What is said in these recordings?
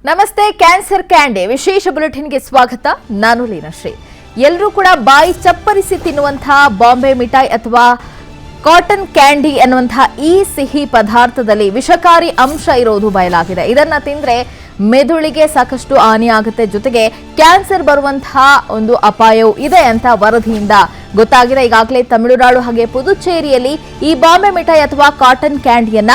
ನಮಸ್ತೆ. Cancer candy ವಿಶೇಷ ಬುಲೆಟಿನ್ಗೆ ಸ್ವಾಗತ. ನಾನು ಲೀನಾಶ್ರೀ. ಎಲ್ಲರೂ ಕೂಡ ಬಾಯಿ ಚಪ್ಪರಿಸಿ ತಿನ್ನುವಂತಹ ಬಾಂಬೆ ಮಿಠಾಯಿ ಅಥವಾ ಕಾಟನ್ ಕ್ಯಾಂಡಿ ಅನ್ನುವಂತಹ ಈ ಸಿಹಿ ಪದಾರ್ಥದಲ್ಲಿ ವಿಷಕಾರಿ ಅಂಶ ಇರೋದು ಬಯಲಾಗಿದೆ. ಇದನ್ನ ತಿಂದ್ರೆ ಮೆದುಳಿಗೆ ಸಾಕಷ್ಟು ಹಾನಿಯಾಗುತ್ತೆ, ಜೊತೆಗೆ ಕ್ಯಾನ್ಸರ್ ಬರುವಂತಹ ಒಂದು ಅಪಾಯವೂ ಇದೆ ಅಂತ ವರದಿಯಿಂದ ಗೊತ್ತಾಗಿದೆ. ಈಗಾಗಲೇ ತಮಿಳುನಾಡು ಹಾಗೆ ಪುದುಚೇರಿಯಲ್ಲಿ ಈ ಬಾಂಬೆ ಮಿಠಾಯಿ ಅಥವಾ ಕಾಟನ್ ಕ್ಯಾಂಡಿಯನ್ನ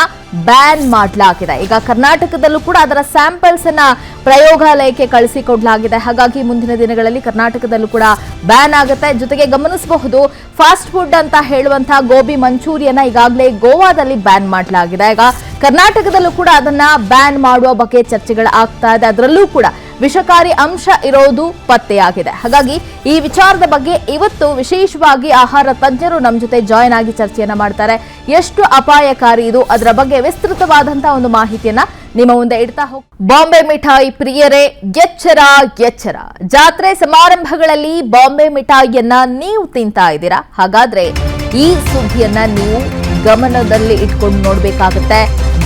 ಬ್ಯಾನ್ ಮಾಡಲಾಗಿದೆ. ಈಗ ಕರ್ನಾಟಕದಲ್ಲೂ ಕೂಡ ಅದರ ಸ್ಯಾಂಪಲ್ಸ್ ಅನ್ನ ಪ್ರಯೋಗಾಲಯಕ್ಕೆ ಕಳಿಸಿಕೊಡಲಾಗಿದೆ. ಹಾಗಾಗಿ ಮುಂದಿನ ದಿನಗಳಲ್ಲಿ ಕರ್ನಾಟಕದಲ್ಲೂ ಕೂಡ ಬ್ಯಾನ್ ಆಗುತ್ತೆ. ಜೊತೆಗೆ ಗಮನಿಸಬಹುದು, ಫಾಸ್ಟ್ ಫುಡ್ ಅಂತ ಹೇಳುವಂತಹ ಗೋಬಿ ಮಂಚೂರಿಯನ್ನ ಈಗಾಗಲೇ ಗೋವಾದಲ್ಲಿ ಬ್ಯಾನ್ ಮಾಡಲಾಗಿದೆ. ಈಗ ಕರ್ನಾಟಕದಲ್ಲೂ ಕೂಡ ಅದನ್ನ ಬ್ಯಾನ್ ಮಾಡುವ ಬಗ್ಗೆ ಚರ್ಚೆಗಳಾಗ್ತಾ ಇದೆ. ಅದರಲ್ಲೂ ಕೂಡ ವಿಷಕಾರಿ ಅಂಶ ಇರೋದು ಪತ್ತೆಯಾಗಿದೆ. ಹಾಗಾಗಿ ಈ ವಿಚಾರದ ಬಗ್ಗೆ ಇವತ್ತು ವಿಶೇಷವಾಗಿ ಆಹಾರ ತಜ್ಞರು ನಮ್ಮ ಜೊತೆ ಜಾಯಿನ್ ಆಗಿ ಚರ್ಚೆಯನ್ನ ಮಾಡ್ತಾರೆ. ಎಷ್ಟು ಅಪಾಯಕಾರಿ ಇದು, ಅದರ ಬಗ್ಗೆ ವಿಸ್ತೃತವಾದಂತಹ ಒಂದು ಮಾಹಿತಿಯನ್ನ ನಿಮ್ಮ ಮುಂದೆ ಇಡ್ತಾ ಹೋಗಿ. ಬಾಂಬೆ ಮಿಠಾಯಿ ಪ್ರಿಯರೇ, ಎಚ್ಚರ ಎಚ್ಚರ. ಜಾತ್ರೆ ಸಮಾರಂಭಗಳಲ್ಲಿ ಬಾಂಬೆ ಮಿಠಾಯಿಯನ್ನ ನೀವು ತಿಂತಾ ಇದ್ದೀರಾ? ಹಾಗಾದ್ರೆ ಈ ಸುದ್ದಿಯನ್ನ ನೀವು ಗಮನದಲ್ಲಿ ಇಟ್ಕೊಂಡು ನೋಡ್ಬೇಕಾಗುತ್ತೆ.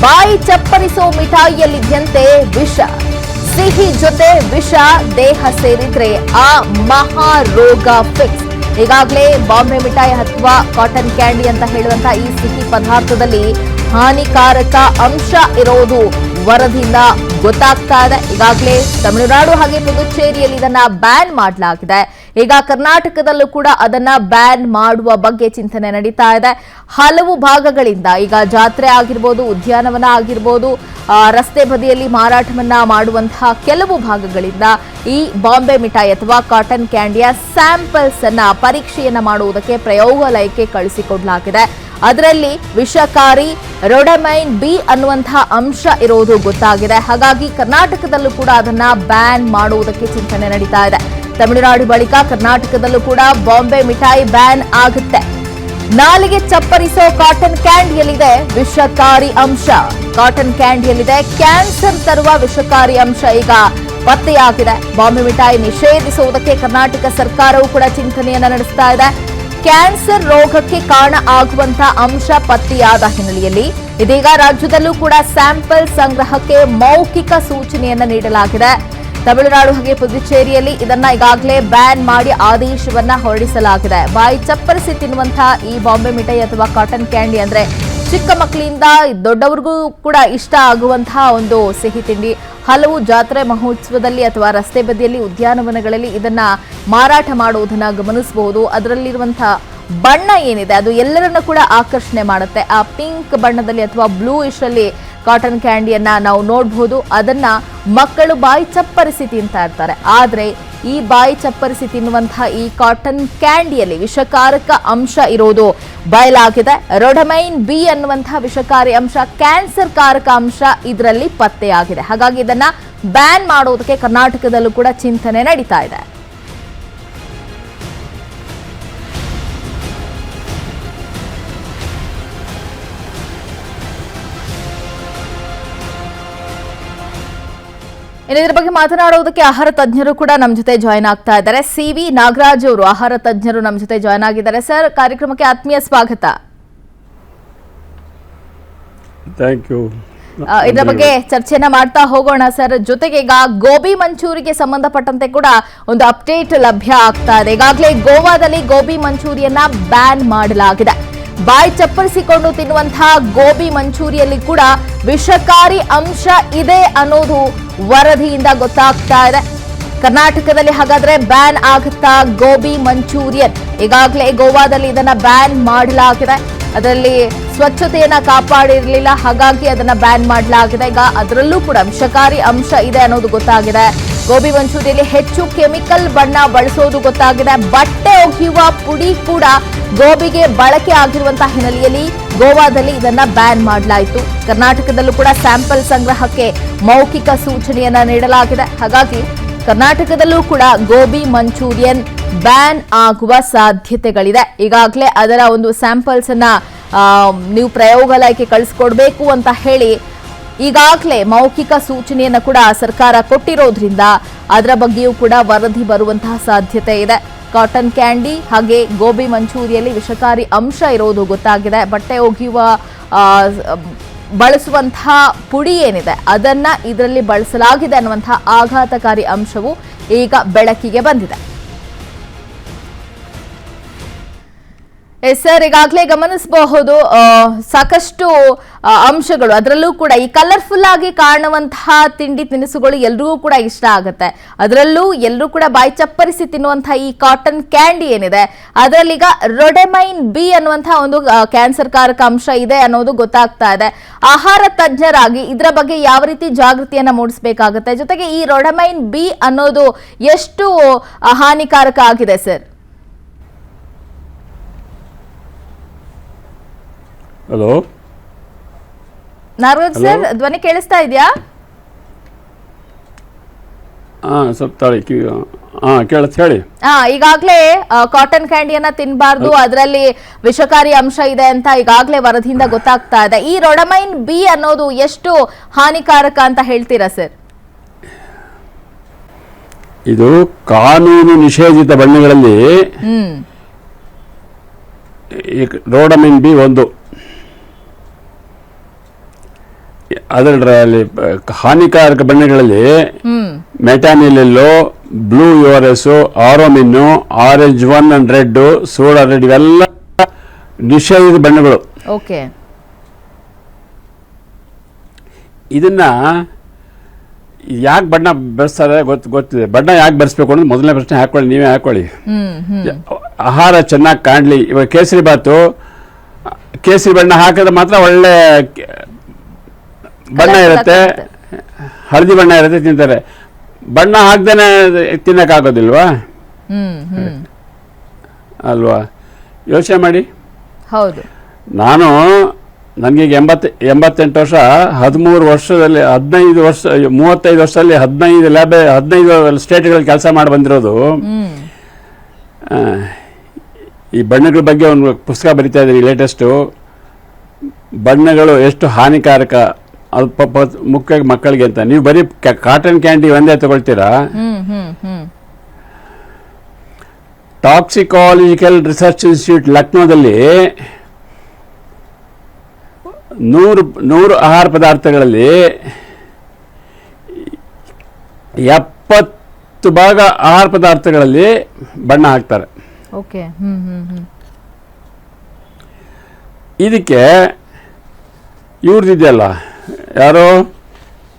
ಬಾಯಿ ಚಪ್ಪರಿಸೋ ಮಿಠಾಯಿಯಲ್ಲಿದ್ದಂತೆ ವಿಷ, ಸಿಹಿ ಜೊತೆ ವಿಷ ದೇಹ ಸೇರಿದ್ರೆ ಆ ಮಹಾ ರೋಗ ಫಿಕ್ಸ್. ಈಗಾಗಲೇ ಬಾಂಬೆ ಮಿಠಾಯಿ ಅಥವಾ ಕಾಟನ್ ಕ್ಯಾಂಡಿ ಅಂತ ಹೇಳುವಂತಹ ಈ ಸಿಹಿ ಪದಾರ್ಥದಲ್ಲಿ ಹಾನಿಕಾರಕ ಅಂಶ ಇರೋದು ವರದಿಯಿಂದ ಗೊತ್ತಾಗ್ತಾ ಇದೆ. ಈಗಾಗಲೇ ತಮಿಳುನಾಡು ಹಾಗೆ ಪುದುಚೇರಿಯಲ್ಲಿ ಇದನ್ನ ಬ್ಯಾನ್ ಮಾಡಲಾಗಿದೆ. ಈಗ ಕರ್ನಾಟಕದಲ್ಲೂ ಕೂಡ ಅದನ್ನ ಬ್ಯಾನ್ ಮಾಡುವ ಬಗ್ಗೆ ಚಿಂತನೆ ನಡೀತಾ ಇದೆ. ಹಲವು ಭಾಗಗಳಿಂದ ಈಗ ಜಾತ್ರೆ ಆಗಿರ್ಬೋದು, ಉದ್ಯಾನವನ ಆಗಿರ್ಬೋದು, ರಸ್ತೆ ಬದಿಯಲ್ಲಿ ಮಾರಾಟವನ್ನ ಮಾಡುವಂತಹ ಕೆಲವು ಭಾಗಗಳಿಂದ ಈ ಬಾಂಬೆ ಮಿಠಾಯಿ ಅಥವಾ ಕಾಟನ್ ಕ್ಯಾಂಡಿಯ ಸ್ಯಾಂಪಲ್ಸ್ ಅನ್ನ ಪರೀಕ್ಷೆಯನ್ನ ಮಾಡುವುದಕ್ಕೆ ಪ್ರಯೋಗಾಲಯಕ್ಕೆ ಕಳಿಸಿಕೊಡಲಾಗಿದೆ. ಅದರಲ್ಲಿ ವಿಷಕಾರಿ ರೊಡಮೈನ್ ಬಿ ಅನ್ನುವಂತಹ ಅಂಶ ಇರೋದು ಗೊತ್ತಾಗಿದೆ. ಹಾಗಾಗಿ ಕರ್ನಾಟಕದಲ್ಲೂ ಕೂಡ ಅದನ್ನ ಬ್ಯಾನ್ ಮಾಡುವುದಕ್ಕೆ ಚಿಂತನೆ ನಡೀತಾ ಇದೆ. ತಮಿಳುನಾಡು ಬಳಿಕ ಕರ್ನಾಟಕದಲ್ಲೂ ಕೂಡ ಬಾಂಬೆ ಮಿಠಾಯಿ ಬ್ಯಾನ್ ಆಗುತ್ತೆ. ನಾಲಿಗೆ ಚಪ್ಪರಿಸೋ ಕಾಟನ್ ಕ್ಯಾಂಡಿಯಲ್ಲಿದೆ ವಿಷಕಾರಿ ಅಂಶ. ಕಾಟನ್ ಕ್ಯಾಂಡಿಯಲ್ಲಿದೆ ಕ್ಯಾನ್ಸರ್ ತರುವ ವಿಷಕಾರಿ ಅಂಶ ಈಗ ಪತ್ತೆಯಾಗಿದೆ. ಬಾಂಬೆ ಮಿಠಾಯಿ ನಿಷೇಧಿಸುವುದಕ್ಕೆ ಕರ್ನಾಟಕ ಸರ್ಕಾರವೂ ಕೂಡ ಚಿಂತನೆಯನ್ನ ನಡೆಸ್ತಾ ಇದೆ. ಕ್ಯಾನ್ಸರ್ ರೋಗಕ್ಕೆ ಕಾರಣ ಆಗುವಂತಹ ಅಂಶ ಪತ್ತೆಯಾದ ಹಿನ್ನೆಲೆಯಲ್ಲಿ ಇದೀಗ ರಾಜ್ಯದಲ್ಲೂ ಕೂಡ ಸ್ಯಾಂಪಲ್ ಸಂಗ್ರಹಕ್ಕೆ ಮೌಖಿಕ ಸೂಚನೆಯನ್ನ ನೀಡಲಾಗಿದೆ. ತಮಿಳುನಾಡು ಹಾಗೆ ಪುದುಚೇರಿಯಲ್ಲಿ ಇದನ್ನ ಈಗಾಗಲೇ ಬ್ಯಾನ್ ಮಾಡಿ ಆದೇಶವನ್ನ ಹೊರಡಿಸಲಾಗಿದೆ. ಬಾಯಿ ಚಪ್ಪರಿಸಿ ತಿನ್ನುವಂತಹ ಈ ಬಾಂಬೆ ಮಿಠಾಯಿ ಅಥವಾ ಕಾಟನ್ ಕ್ಯಾಂಡಿ ಅಂದ್ರೆ ಚಿಕ್ಕ ಮಕ್ಕಳಿಂದ ದೊಡ್ಡವರಿಗೂ ಕೂಡ ಇಷ್ಟ ಆಗುವಂತಹ ಒಂದು ಸಿಹಿ ತಿಂಡಿ. ಹಲವು ಜಾತ್ರೆ ಮಹೋತ್ಸವದಲ್ಲಿ ಅಥವಾ ರಸ್ತೆ ಬದಿಯಲ್ಲಿ, ಉದ್ಯಾನವನಗಳಲ್ಲಿ ಇದನ್ನ ಮಾರಾಟ ಮಾಡುವುದನ್ನ ಗಮನಿಸಬಹುದು. ಅದರಲ್ಲಿರುವಂತಹ ಬಣ್ಣ ಏನಿದೆ ಅದು ಎಲ್ಲರನ್ನ ಕೂಡ ಆಕರ್ಷಣೆ ಮಾಡುತ್ತೆ. ಆ ಪಿಂಕ್ ಬಣ್ಣದಲ್ಲಿ ಅಥವಾ ಬ್ಲೂ ಇಶಲ್ಲಿ ಕಾಟನ್ ಕ್ಯಾಂಡಿಯನ್ನ ನಾವು ನೋಡಬಹುದು. ಅದನ್ನ ಮಕ್ಕಳು ಬಾಯಿ ಚಪ್ಪರಿಸಿ ತಿಂತಾ ಇರ್ತಾರೆ. ಆದ್ರೆ ಈ ಬಾಯಿ ಚಪ್ಪರಿಸಿ ತಿನ್ನುವಂತಹ ಈ ಕಾಟನ್ ಕ್ಯಾಂಡಿಯಲ್ಲಿ ವಿಷಕಾರಕ ಅಂಶ ಇರೋದು ಬಯಲಾಗಿದೆ. ರೊಡಮೈನ್ ಬಿ ಅನ್ನುವಂತಹ ವಿಷಕಾರಿ ಅಂಶ, ಕ್ಯಾನ್ಸರ್ ಕಾರಕ ಅಂಶ ಇದರಲ್ಲಿ ಪತ್ತೆಯಾಗಿದೆ. ಹಾಗಾಗಿ ಇದನ್ನ ಬ್ಯಾನ್ ಮಾಡೋದಕ್ಕೆ ಕರ್ನಾಟಕದಲ್ಲೂ ಕೂಡ ಚಿಂತನೆ ನಡೀತಾ ಇದೆ. ಇದರ ಬಗ್ಗೆ ಮಾತನಾಡುವುದಕ್ಕೆ ಆಹಾರ ತಜ್ಞರು ಕೂಡ ನಮ್ಮ ಜೊತೆ ಜಾಯಿನ್ ಆಗ್ತಾ ಇದ್ದಾರೆ. CV ನಾಗರಾಜ್ ಅವರು ಆಹಾರ ತಜ್ಞರು ನಮ್ಮ ಜೊತೆ ಜಾಯಿನ್ ಆಗಿದ್ದಾರೆ. ಸರ್, ಕಾರ್ಯಕ್ರಮಕ್ಕೆ ಆತ್ಮೀಯ ಸ್ವಾಗತ. Thank you. ಇದರ ಬಗ್ಗೆ ಚರ್ಚೆನ ಮಾಡ್ತಾ ಹೋಗೋಣ ಸರ್. ಜೊತೆಗೆ ಈಗ ಗೋಬಿ ಮಂಚೂರಿಗೆ ಸಂಬಂಧಪಟ್ಟಂತೆ ಕೂಡ ಒಂದು ಅಪ್ಡೇಟ್ ಲಭ್ಯ ಆಗ್ತಾ ಇದೆ. ಈಗಾಗಲೇ ಗೋವಾದಲ್ಲಿ ಗೋಬಿ ಮಂಚೂರಿಯನ್ನ ಬ್ಯಾನ್ ಮಾಡಲಾಗಿದೆ. ಬಾಯಿ ಚಪ್ಪರಿಸಿಕೊಂಡು ತಿನ್ನುವಂತಹ ಗೋಬಿ ಮಂಚೂರಿಯಲ್ಲಿ ಕೂಡ ವಿಷಕಾರಿ ಅಂಶ ಇದೆ ಅನ್ನೋದು ವರದಿಯಿಂದ ಗೊತ್ತಾಗ್ತಾ ಇದೆ. ಕರ್ನಾಟಕದಲ್ಲಿ ಹಾಗಾದ್ರೆ ಬ್ಯಾನ್ ಆಗುತ್ತಾ ಗೋಬಿ ಮಂಚೂರಿಯನ್? ಈಗಾಗಲೇ ಗೋವಾದಲ್ಲಿ ಇದನ್ನ ಬ್ಯಾನ್ ಮಾಡಲಾಗಿದೆ. ಅದರಲ್ಲಿ ಸ್ವಚ್ಛತೆಯನ್ನ ಕಾಪಾಡಿರಲಿಲ್ಲ, ಹಾಗಾಗಿ ಅದನ್ನ ಬ್ಯಾನ್ ಮಾಡಲಾಗಿದೆ. ಈಗ ಅದರಲ್ಲೂ ಕೂಡ ವಿಷಕಾರಿ ಅಂಶ ಇದೆ ಅನ್ನೋದು ಗೊತ್ತಾಗಿದೆ. ಗೋಬಿ ಮಂಚೂರಿಯಲ್ಲಿ ಹೆಚ್ಚು ಕೆಮಿಕಲ್ ಬಣ್ಣ ಬಳಸೋದು ಗೊತ್ತಾಗಿದೆ. ಬಟ್ಟೆ ಒಗೆಯುವ ಪುಡಿ ಕೂಡ ಗೋಬಿಗೆ ಬಳಕೆ ಆಗಿರುವಂತಹ ಹಿನ್ನೆಲೆಯಲ್ಲಿ ಗೋವಾದಲ್ಲಿ ಇದನ್ನ ಬ್ಯಾನ್ ಮಾಡಲಾಯಿತು. ಕರ್ನಾಟಕದಲ್ಲೂ ಕೂಡ ಸ್ಯಾಂಪಲ್ ಸಂಗ್ರಹಕ್ಕೆ ಮೌಖಿಕ ಸೂಚನೆಯನ್ನ ನೀಡಲಾಗಿದೆ. ಹಾಗಾಗಿ ಕರ್ನಾಟಕದಲ್ಲೂ ಕೂಡ ಗೋಬಿ ಮಂಚೂರಿಯನ್ ಬ್ಯಾನ್ ಆಗುವ ಸಾಧ್ಯತೆಗಳಿದೆ. ಈಗಾಗಲೇ ಅದರ ಒಂದು ಸ್ಯಾಂಪಲ್ಸ್ ಅನ್ನ ನೀವು ಪ್ರಯೋಗಾಲಯಕ್ಕೆ ಕಳಿಸ್ಕೊಡ್ಬೇಕು ಅಂತ ಹೇಳಿ ಈಗಾಗಲೇ ಮೌಖಿಕ ಸೂಚನೆಯನ್ನ ಕೂಡ ಸರ್ಕಾರ ಕೊಟ್ಟಿರೋದ್ರಿಂದ ಅದರ ಬಗ್ಗೆಯೂ ಕೂಡ ವರದಿ ಬರುವಂತಹ ಸಾಧ್ಯತೆ ಇದೆ. ಕಾಟನ್ ಕ್ಯಾಂಡಿ ಹಾಗೆ ಗೋಬಿ ಮಂಚೂರಿಯಲ್ಲಿ ವಿಷಕಾರಿ ಅಂಶ ಇರೋದು ಗೊತ್ತಾಗಿದೆ. ಬಟ್ಟೆ ಒಗೆಯುವ ಬಳಸುವಂತಹ ಪುಡಿ ಏನಿದೆ ಅದನ್ನ ಇದರಲ್ಲಿ ಬಳಸಲಾಗಿದೆ ಅನ್ನುವಂತಹ ಆಘಾತಕಾರಿ ಅಂಶವು ಈಗ ಬೆಳಕಿಗೆ ಬಂದಿದೆ. ಸರ್, ಈಗಾಗಲೇ ಗಮನಿಸಬಹುದು ಸಾಕಷ್ಟು ಅಂಶಗಳು, ಅದರಲ್ಲೂ ಕೂಡ ಈ ಕಲರ್ಫುಲ್ ಆಗಿ ಕಾಣುವಂತಹ ತಿಂಡಿ ತಿನಿಸುಗಳು ಎಲ್ರಿಗೂ ಕೂಡ ಇಷ್ಟ ಆಗುತ್ತೆ. ಅದರಲ್ಲೂ ಎಲ್ಲರೂ ಕೂಡ ಬಾಯಿ ಚಪ್ಪರಿಸಿ ತಿನ್ನುವಂತಹ ಈ ಕಾಟನ್ ಕ್ಯಾಂಡಿ ಏನಿದೆ ಅದರಲ್ಲೀಗ ರೊಡೆಮೈನ್ ಬಿ ಅನ್ನುವಂತಹ ಒಂದು ಕ್ಯಾನ್ಸರ್ ಕಾರಕ ಅಂಶ ಇದೆ ಅನ್ನೋದು ಗೊತ್ತಾಗ್ತಾ ಇದೆ. ಆಹಾರ ತಜ್ಞರಾಗಿ ಇದರ ಬಗ್ಗೆ ಯಾವ ರೀತಿ ಜಾಗೃತಿಯನ್ನ ಮೂಡಿಸಬೇಕಾಗುತ್ತೆ, ಜೊತೆಗೆ ಈ ರೊಡೆಮೈನ್ ಬಿ ಅನ್ನೋದು ಎಷ್ಟು ಹಾನಿಕಾರಕ ಆಗಿದೆ ಸರ್? ಹಲೋ ನಾಗರಾಜ್ ಸರ್, ಧ್ವನಿ ಕೇಳಿಸ್ತಾ ಇದೆಯಾ? ಸ್ವಲ್ಪ ತಾಳಿ ಕೇಳತ್ ಹೇಳಿ. ಈಗಾಗಲೇ ಕಾಟನ್ ಕ್ಯಾಂಡಿಯನ್ನ ತಿನ್ನಬಾರ್ದು, ಅದರಲ್ಲಿ ವಿಷಕಾರಿ ಅಂಶ ಇದೆ ಅಂತ ಈಗಾಗಲೇ ವರದಿಯಿಂದ ಗೊತ್ತಾಗ್ತಾ ಇದೆ. ಈ ರೊಡೆಮೈನ್ ಬಿ ಅನ್ನೋದು ಎಷ್ಟು ಹಾನಿಕಾರಕ ಅಂತ ಹೇಳ್ತೀರಾ ಸರ್? ಇದು ಕಾನೂನು ನಿಷೇಧಿತ ಬಣ್ಣಗಳಲ್ಲಿ ರೊಡೆಮೈನ್ ಬಿ ಒಂದು. ಅದರಲ್ಲಿ ಹಾನಿಕಾರಕ ಬಣ್ಣಗಳಲ್ಲಿ ಮೆಟಾನಿಲೆಲ್ಲೋ, ಬ್ಲೂ ಯುಆರ್ಎಸ್, ಆರೋಮಿನ್ನು, orange 1 and red, soda red ಇವೆಲ್ಲ ನಿಷೇಧಿತ ಬಣ್ಣಗಳು. ಓಕೆ, ಇದನ್ನ ಯಾಕೆ ಬಣ್ಣ ಬೆರೆಸ್ತಾರೆ ಗೊತ್ತಿದೆ. ಬಣ್ಣ ಯಾಕೆ ಬೆರೆಸ್ಬೇಕು ಅನ್ನೋದು ಮೊದಲನೇ ಪ್ರಶ್ನೆ ಹಾಕೊಳ್ಳಿ, ನೀವೇ ಹಾಕೊಳ್ಳಿ. ಆಹಾರ ಚೆನ್ನಾಗಿ ಕಾಣಲಿ. ಇವಾಗ ಕೇಸರಿ ಬಾತು, ಕೇಸರಿ ಬಣ್ಣ ಹಾಕಿದ್ರೆ ಮಾತ್ರ ಒಳ್ಳೆ ಬಣ್ಣ ಇರುತ್ತೆ, ಹಳದಿ ಬಣ್ಣ ಇರುತ್ತೆ, ತಿಂತಾರೆ. ಬಣ್ಣ ಹಾಕ್ದೇನೆ ತಿನ್ನಕ್ಕಾಗೋದಿಲ್ವಾ ಅಲ್ವಾ? ಯೋಚನೆ ಮಾಡಿ. ಹೌದು, ನನಗೀಗ 88 ವರ್ಷ. 13 ವರ್ಷದಲ್ಲಿ 35 ವರ್ಷ 35 ವರ್ಷದಲ್ಲಿ 15 ಸ್ಟೇಟ್ಗಳಲ್ಲಿ ಕೆಲಸ ಮಾಡಿ ಬಂದಿರೋದು. ಈ ಬಣ್ಣಗಳ ಬಗ್ಗೆ ಒಂದು ಪುಸ್ತಕ ಬರಿತಾ ಇದ್ದೀನಿ, ಲೇಟೆಸ್ಟು. ಬಣ್ಣಗಳು ಎಷ್ಟು ಹಾನಿಕಾರಕ, ಅದು ಮುಖ್ಯವಾಗಿ ಮಕ್ಕಳಿಗೆ ಅಂತ. ನೀವು ಬರೀ ಕಾಟನ್ ಕ್ಯಾಂಡಿ ಒಂದೇ ತಗೊಳ್ತೀರಾ? ಟಾಕ್ಸಿಕಾಲಜಿಕಲ್ ರಿಸರ್ಚ್ ಇನ್ಸ್ಟಿಟ್ಯೂಟ್ ಲಕ್ನೋದಲ್ಲಿ 100 ಆಹಾರ ಪದಾರ್ಥಗಳಲ್ಲಿ 70 ಭಾಗ ಆಹಾರ ಪದಾರ್ಥಗಳಲ್ಲಿ ಬಣ್ಣ ಹಾಕ್ತಾರೆ. ಓಕೆ, ಇದಕ್ಕೆ ಇವ್ರದ್ದಿದೆಯಲ್ಲ, ಯಾರೋ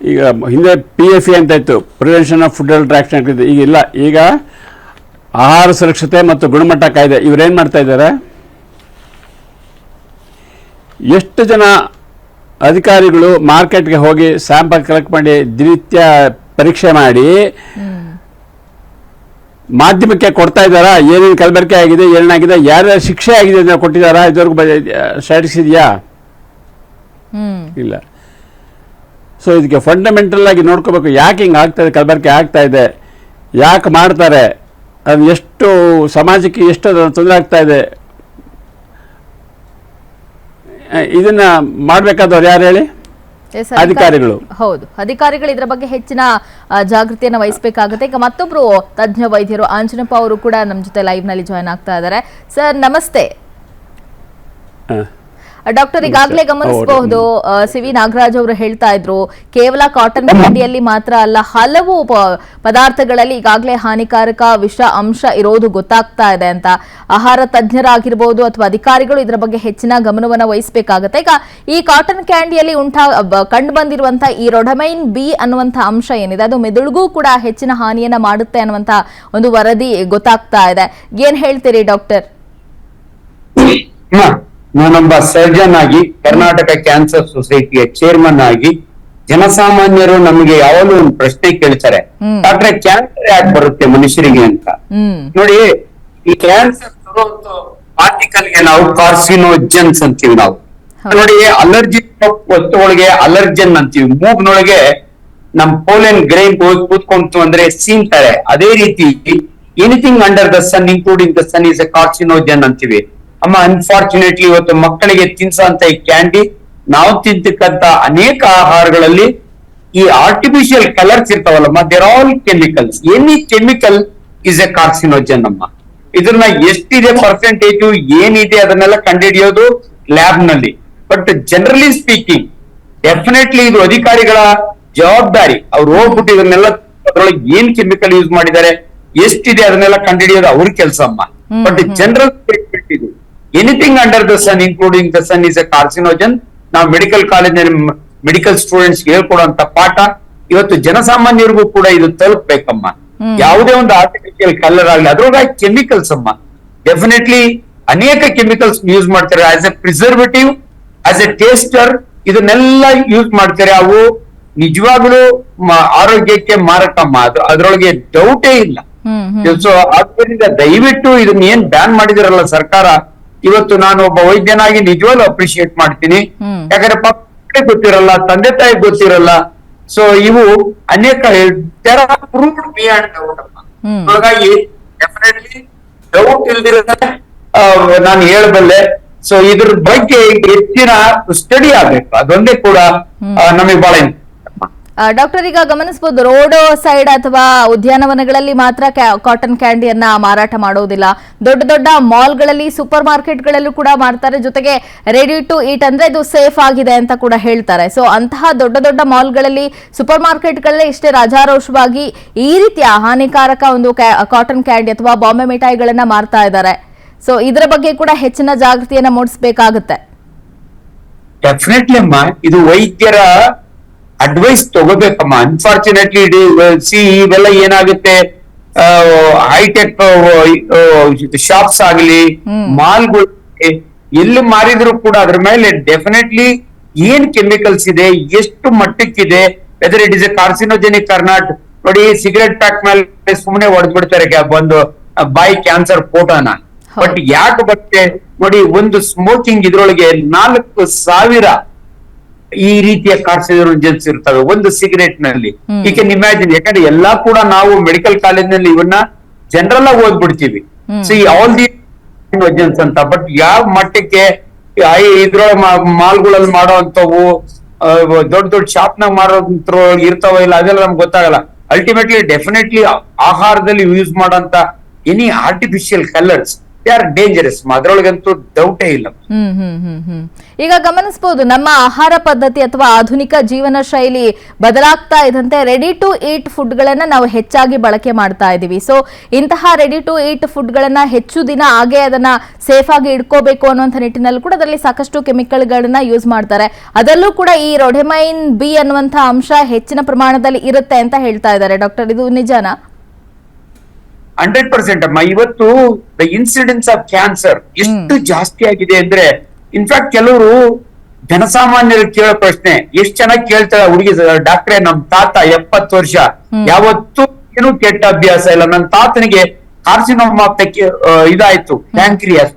ಈಗ ಹಿಂದೆ PFA ಅಂತ ಇತ್ತು, ಪ್ರಿವೆನ್ಷನ್ ಆಫ್ ಫುಡ್ ಅಟ್ರಾಕ್ಷನ್ ಆಗ್ತಿದೆ. ಈಗ ಇಲ್ಲ, ಈಗ ಆಹಾರ ಸುರಕ್ಷತೆ ಮತ್ತು ಗುಣಮಟ್ಟ ಕಾಯ್ದೆ. ಇವರೇನು ಮಾಡ್ತಾ ಇದ್ದಾರೆ? ಎಷ್ಟು ಜನ ಅಧಿಕಾರಿಗಳು ಮಾರ್ಕೆಟ್ಗೆ ಹೋಗಿ ಸ್ಯಾಂಪಲ್ ಕಲೆಕ್ಟ್ ಮಾಡಿ ದಿನನಿತ್ಯ ಪರೀಕ್ಷೆ ಮಾಡಿ ಮಾಧ್ಯಮಕ್ಕೆ ಕೊಡ್ತಾ ಇದ್ದಾರಾ? ಏನೇನು ಕಲಬೆರಕೆ ಆಗಿದೆ, ಏನಾಗಿದೆ, ಯಾರ್ಯಾರು ಶಿಕ್ಷೆ ಆಗಿದೆ ಅಂತ ಕೊಟ್ಟಿದ್ದಾರಾ? ಇದುವರೆಗೂ ಸ್ಟ್ಯಾಟಿಸ್ಟಿಕ್ಸ್ ಇದೆಯಾ? ಇಲ್ಲ. ಸೊ ಇದಕ್ಕೆ ಫಂಡಮೆಂಟಲ್ ಆಗಿ ನೋಡ್ಕೋಬೇಕು, ಯಾಕೆ ಹಿಂಗೆ ಆಗ್ತಾ ಇದೆ, ಕಲಬೆರಕೆ ಆಗ್ತಾ ಇದೆ, ಯಾಕೆ ಮಾಡ್ತಾರೆ, ಅದು ಎಷ್ಟು ಸಮಾಜಕ್ಕೆ ಎಷ್ಟು ತೊಂದರೆ ಆಗ್ತಾ ಇದೆ. ಇದನ್ನ ಮಾಡಬೇಕಾದವ್ರು ಯಾರು ಹೇಳಿ? ಅಧಿಕಾರಿಗಳು. ಹೌದು, ಅಧಿಕಾರಿಗಳು ಇದರ ಬಗ್ಗೆ ಹೆಚ್ಚಿನ ಜಾಗೃತಿಯನ್ನು ವಹಿಸಬೇಕಾಗುತ್ತೆ. ಈಗ ಮತ್ತೊಬ್ರು ತಜ್ಞ ವೈದ್ಯರು ಆಂಜನಪ್ಪ ಅವರು ಕೂಡ ನಮ್ಮ ಜೊತೆ ಲೈವ್ ನಲ್ಲಿ ಜಾಯ್ನ್ ಆಗ್ತಾ ಇದ್ದಾರೆ. ಸರ್ ನಮಸ್ತೆ. ಡಾಕ್ಟರ್, ಈಗಾಗಲೇ ಗಮನಿಸಬಹುದು ಸಿ.ವಿ. ನಾಗರಾಜ್ ಅವರು ಹೇಳ್ತಾ ಇದ್ರು, ಕೇವಲ ಕಾಟನ್ ಕ್ಯಾಂಡಿಯಲ್ಲಿ ಮಾತ್ರ ಅಲ್ಲ, ಹಲವು ಪದಾರ್ಥಗಳಲ್ಲಿ ಈಗಾಗಲೇ ಹಾನಿಕಾರಕ ವಿಷ ಅಂಶ ಇರೋದು ಗೊತ್ತಾಗ್ತಾ ಇದೆ ಅಂತ. ಆಹಾರ ತಜ್ಞರಾಗಿರ್ಬೋದು ಅಥವಾ ಅಧಿಕಾರಿಗಳು ಇದರ ಬಗ್ಗೆ ಹೆಚ್ಚಿನ ಗಮನವನ್ನು ವಹಿಸಬೇಕಾಗತ್ತೆ. ಈಗ ಈ ಕಾಟನ್ ಕ್ಯಾಂಡಿಯಲ್ಲಿ ಕಂಡು ಬಂದಿರುವಂತಹ ಈ ರೊಡೆಮೈನ್ ಬಿ ಅನ್ನುವಂಥ ಅಂಶ ಏನಿದೆ ಅದು ಮೆದುಳಿಗೂ ಕೂಡ ಹೆಚ್ಚಿನ ಹಾನಿಯನ್ನ ಮಾಡುತ್ತೆ ಅನ್ನುವಂಥ ಒಂದು ವರದಿ ಗೊತ್ತಾಗ್ತಾ ಇದೆ. ಏನ್ ಹೇಳ್ತೀರಿ ಡಾಕ್ಟರ್? ನಾನೊಬ್ಬ ಸರ್ಜನ್ ಆಗಿ, ಕರ್ನಾಟಕ ಕ್ಯಾನ್ಸರ್ ಸೊಸೈಟಿಯ ಚೇರ್ಮನ್ ಆಗಿ, ಜನಸಾಮಾನ್ಯರು ನಮಗೆ ಯಾವಾಗಲೂ ಒಂದು ಪ್ರಶ್ನೆ ಕೇಳ್ತಾರೆ, ಡಾಕ್ಟ್ರೆ ಕ್ಯಾನ್ಸರ್ ಯಾಕೆ ಬರುತ್ತೆ ಮನುಷ್ಯರಿಗೆ ಅಂತ. ನೋಡಿ, ಈ ಕ್ಯಾನ್ಸರ್ ಪಾರ್ಟಿಕಲ್ಗೆ ನಾವು ಕಾರ್ಸಿನೋಜನ್ಸ್ ಅಂತೀವಿ. ನಾವು ನೋಡಿ, ಅಲರ್ಜಿ ವಸ್ತುಗಳಿಗೆ ಅಲರ್ಜನ್ ಅಂತೀವಿ. ಮೂಗ್ನೊಳಗೆ ನಮ್ ಪೋಲೆನ್ ಗ್ರೈನ್ ಹೋಗಿ ಕೂತ್ಕೊಂತು ಅಂದ್ರೆ ಸೀನ್ತಾರೆ. ಅದೇ ರೀತಿ anything under the sun including the sun is a carcinogen ಅಂತೀವಿ. ಅಮ್ಮ, ಅನ್ಫಾರ್ಚುನೇಟ್ಲಿ ಇವತ್ತು ಮಕ್ಕಳಿಗೆ ತಿನ್ಸಂತ ಈ ಕ್ಯಾಂಡಿ, ನಾವು ತಿಂತಕ್ಕಂತ ಅನೇಕ ಆಹಾರಗಳಲ್ಲಿ ಈ ಆರ್ಟಿಫಿಷಿಯಲ್ ಕಲರ್ಸ್ ಇರ್ತಾವಲ್ಲಮ್ಮ, they're all chemicals. Any chemical is a carcinogen ಅಮ್ಮ. ಇದನ್ನ ಎಷ್ಟಿದೆ ಪರ್ಸೆಂಟೇಜ್ ಏನಿದೆ ಅದನ್ನೆಲ್ಲ ಕಂಡುಹಿಡಿಯೋದು ಲ್ಯಾಬ್ ನಲ್ಲಿ. ಬಟ್ ಜನರಲಿ ಸ್ಪೀಕಿಂಗ್ ಡೆಫಿನೆಟ್ಲಿ ಇದು ಅಧಿಕಾರಿಗಳ ಜವಾಬ್ದಾರಿ. ಅವ್ರು ಹೋಗ್ಬಿಟ್ಟು ಇದನ್ನೆಲ್ಲ ಅದ್ರೊಳಗೆ ಏನ್ ಕೆಮಿಕಲ್ ಯೂಸ್ ಮಾಡಿದ್ದಾರೆ, ಎಷ್ಟಿದೆ ಅದನ್ನೆಲ್ಲ ಕಂಡುಹಿಡಿಯೋದು ಅವ್ರ ಕೆಲಸ ಅಮ್ಮ. ಬಟ್ ಜನರಲ್ ಸ್ಟೇಟ್ಮೆಂಟ್ ಇದು, anything under the sun including the sun is a carcinogen. ನಾವು ಮೆಡಿಕಲ್ ಕಾಲೇಜಿನಲ್ಲಿ ಮೆಡಿಕಲ್ ಸ್ಟೂಡೆಂಟ್ಸ್ ಹೇಳ್ಕೊಡುವಂತ ಪಾಠ ಇವತ್ತು ಜನಸಾಮಾನ್ಯರಿಗೂ ಕೂಡ ಇದು ತಲುಪಬೇಕಮ್ಮ. ಯಾವುದೇ ಒಂದು ಆರ್ಟಿಫಿಷಿಯಲ್ ಕಲರ್ ಆಗಲಿ ಅದ್ರೊಳಗೆ ಕೆಮಿಕಲ್ಸ್ ಅಮ್ಮ. ಡೆಫಿನೆಟ್ಲಿ ಅನೇಕ ಕೆಮಿಕಲ್ಸ್ ಯೂಸ್ ಮಾಡ್ತಾರೆ. As a preservative, as a taster ಇದನ್ನೆಲ್ಲ ಯೂಸ್ ಮಾಡ್ತಾರೆ. ಅವು ನಿಜವಾಗ್ಲೂ ಆರೋಗ್ಯಕ್ಕೆ ಮಾರಕಮ್ಮ. ಅದ್ರೊಳಗೆ ಡೌಟೇ ಇಲ್ಲ. ಸೊ ಆದ್ದರಿಂದ ದಯವಿಟ್ಟು ಇದನ್ನ ಏನ್ ಬ್ಯಾನ್ ಮಾಡಿದಿರಲ್ಲ ಸರ್ಕಾರ, ಇವತ್ತು ನಾನು ಒಬ್ಬ ವೈದ್ಯನಾಗಿ ನಿಜವಾಗ್ಲೂ ಅಪ್ರಿಶಿಯೇಟ್ ಮಾಡ್ತೀನಿ. ಯಾಕಂದ್ರೆ ಪಕ್ಕಕ್ಕೆ ಗೊತ್ತಿರಲ್ಲ, ತಂದೆ ತಾಯಿಗೆ ಗೊತ್ತಿರಲ್ಲ. ಸೊ ಇವು ಅನೇಕ ಪ್ರೂವ್ಡ್ ಬಿಯಾಂಡ್ ಡೌಟ್ ಅಮ್ಮ. ಹಾಗಾಗಿ ಡೆಫಿನೆಟ್ಲಿ ಡೌಟ್ ಇಲ್ದಿರೋದ ನಾನು ಹೇಳಬಲ್ಲೆ. ಸೊ ಇದ್ರ ಬಗ್ಗೆ ಹೆಚ್ಚಿನ ಸ್ಟಡಿ ಆಗ್ಬೇಕು, ಅದೊಂದೇ ಕೂಡ ನಮಗೆ ಬಹಳ ಡಾಕ್ಟರ್, ಈಗ ಗಮನಿಸಬಹುದು ರೋಡ್ ಸೈಡ್ ಅಥವಾ ಉದ್ಯಾನವನಗಳಲ್ಲಿ ಮಾತ್ರ ಕಾಟನ್ ಕ್ಯಾಂಡಿಯನ್ನ ಮಾರಾಟ ಮಾಡೋದಿಲ್ಲ. ದೊಡ್ಡ ದೊಡ್ಡ ಮಾಲ್ಗಳಲ್ಲಿ, ಸೂಪರ್ ಮಾರ್ಕೆಟ್ಗಳಲ್ಲೂ ಕೂಡ ಮಾಡ್ತಾರೆ. ಜೊತೆಗೆ ರೆಡಿ ಟು ಈಟ್ ಅಂದ್ರೆ ಇದು ಸೇಫ್ ಆಗಿದೆ ಅಂತ ಕೂಡ ಹೇಳ್ತಾರೆ. ಸೊ ಅಂತಹ ದೊಡ್ಡ ದೊಡ್ಡ ಮಾಲ್ಗಳಲ್ಲಿ, ಸೂಪರ್ ಮಾರ್ಕೆಟ್ಗಳಲ್ಲೇ ಇಷ್ಟೇ ರಾಜಾರೋಷವಾಗಿ ಈ ರೀತಿಯ ಹಾನಿಕಾರಕ ಒಂದು ಕಾಟನ್ ಕ್ಯಾಂಡಿ ಅಥವಾ ಬಾಂಬೆ ಮಿಠಾಯಿಗಳನ್ನ ಮಾರ್ತಾ ಇದ್ದಾರೆ. ಸೊ ಇದರ ಬಗ್ಗೆ ಕೂಡ ಹೆಚ್ಚಿನ ಜಾಗೃತಿಯನ್ನ ಮೂಡಿಸಬೇಕಾಗುತ್ತೆ. ಡೆಫಿನೆಟ್ಲಿ ಅಮ್ಮ, ಇದು ವೈದ್ಯರ ಅಡ್ವೈಸ್ ತಗೋಬೇಕಮ್ಮ. ಅನ್ಫಾರ್ಚುನೇಟ್ಲಿ ಇವೆಲ್ಲ ಏನಾಗುತ್ತೆ, ಹೈಟೆಕ್ ಶಾಪ್ಸ್ ಆಗಲಿ, ಮಾಲ್ಗಳು ಎಲ್ಲಿ ಮಾರಿದ್ರು ಕೂಡ ಅದ್ರ ಮೇಲೆ ಡೆಫಿನೆಟ್ಲಿ ಏನ್ ಕೆಮಿಕಲ್ಸ್ ಇದೆ, ಎಷ್ಟು ಮಟ್ಟಕ್ಕಿದೆ, whether it is a carcinogenic or not. ನೋಡಿ, ಸಿಗರೆಟ್ ಪ್ಯಾಕ್ ಮೇಲೆ ಸುಮ್ಮನೆ ಹೊಡೆದ್ ಬಿಡ್ತಾರೆ ಬಂದು ಬಾಯಿ ಕ್ಯಾನ್ಸರ್ ಫೋಟೋನ. ಬಟ್ ಯಾಕೆ ಬರುತ್ತೆ ನೋಡಿ, ಒಂದು ಸ್ಮೋಕಿಂಗ್ ಇದ್ರೊಳಗೆ 4,000 ಈ ರೀತಿಯ ಕಾರ್ಸಿನೋಜನ್ಸ್ ಇರ್ತವೆ ಒಂದು ಸಿಗರೇಟ್ ನಲ್ಲಿ. You can imagine. ಯಾಕಂದ್ರೆ ಎಲ್ಲಾ ಕೂಡ ನಾವು ಮೆಡಿಕಲ್ ಕಾಲೇಜ್ ಇವನ್ನ ಜನರಲ್ ಆಗಿ ಓದ್ಬಿಡ್ತೀವಿ, ಸಿ ಆಲ್ ದಿ ಕಾರ್ಸಿನೋಜನ್ಸ್ ಅಂತ. ಬಟ್ ಯಾವ ಮಟ್ಟಕ್ಕೆ ಇದ್ರೊಳಗೆ ಮಾಲ್ಗಳಲ್ಲಿ ಮಾಡೋಂಥವು, ದೊಡ್ಡ ದೊಡ್ಡ ಶಾಪ್ ನಾಗ ಮಾರೋಂಥ ಇರ್ತಾವ ಇಲ್ಲ, ಅದೆಲ್ಲ ನಮ್ಗೆ ಗೊತ್ತಾಗಲ್ಲ. ಅಲ್ಟಿಮೇಟ್ಲಿ ಡೆಫಿನೆಟ್ಲಿ ಆಹಾರದಲ್ಲಿ ಯೂಸ್ ಮಾಡೋಂತ any artificial colours they are dangerous. ಅದ್ರೊಳಗಂತೂ ಡೌಟೇ ಇಲ್ಲ. ಈಗ ಗಮನಿಸಬಹುದು ನಮ್ಮ ಆಹಾರ ಪದ್ಧತಿ ಅಥವಾ ಆಧುನಿಕ ಜೀವನ ಶೈಲಿ ಬದಲಾಗ್ತಾ ಇದ್ದಂತೆ ರೆಡಿ ಟು ಈಟ್ ಫುಡ್ ಗಳನ್ನ ನಾವು ಹೆಚ್ಚಾಗಿ ಬಳಕೆ ಮಾಡ್ತಾ ಇದೀವಿ. ಸೊ ಇಂತಹ ರೆಡಿ ಟು ಈಟ್ ಫುಡ್ ಗಳನ್ನ ಹೆಚ್ಚು ದಿನ ಹಾಗೆ ಅದನ್ನ ಸೇಫ್ ಆಗಿ ಇಟ್ಕೋಬೇಕು ಅನ್ನುವಂಥ ನಿಟ್ಟಿನಲ್ಲಿ ಕೂಡ ಅದರಲ್ಲಿ ಸಾಕಷ್ಟು ಕೆಮಿಕಲ್ ಗಳನ್ನ ಯೂಸ್ ಮಾಡ್ತಾರೆ. ಅದರಲ್ಲೂ ಕೂಡ ಈ ರೊಡೆಮೈನ್ ಬಿ ಅನ್ನುವಂಥ ಅಂಶ ಹೆಚ್ಚಿನ ಪ್ರಮಾಣದಲ್ಲಿ ಇರುತ್ತೆ ಅಂತ ಹೇಳ್ತಾ ಇದ್ದಾರೆ. ಡಾಕ್ಟರ್, ಇದು ನಿಜಾನಾ? 100% ಅಮ್ಮ. ಇವತ್ತು ದ ಇನ್ಸಿಡೆನ್ಸ್ ಆಫ್ ಕ್ಯಾನ್ಸರ್ ಎಷ್ಟು ಜಾಸ್ತಿ ಆಗಿದೆ ಅಂದ್ರೆ, ಇನ್ಫ್ಯಾಕ್ಟ್ ಕೆಲವರು ಜನಸಾಮಾನ್ಯರು ಕೇಳೋ ಪ್ರಶ್ನೆ ಎಷ್ಟು ಚೆನ್ನಾಗಿ ಕೇಳ್ತಾರೆ ಹುಡುಗಿ, ಡಾಕ್ಟ್ರೆ ನಮ್ ತಾತ 70 ವರ್ಷ ಯಾವತ್ತೂ ಏನು ಕೆಟ್ಟ ಅಭ್ಯಾಸ ಇಲ್ಲ, ನನ್ನ ತಾತನಿಗೆ ಕಾರ್ಸಿನೋಮಾ ಇದಾಯ್ತು, ಪ್ಯಾಂಕ್ರಿಯಾಸ್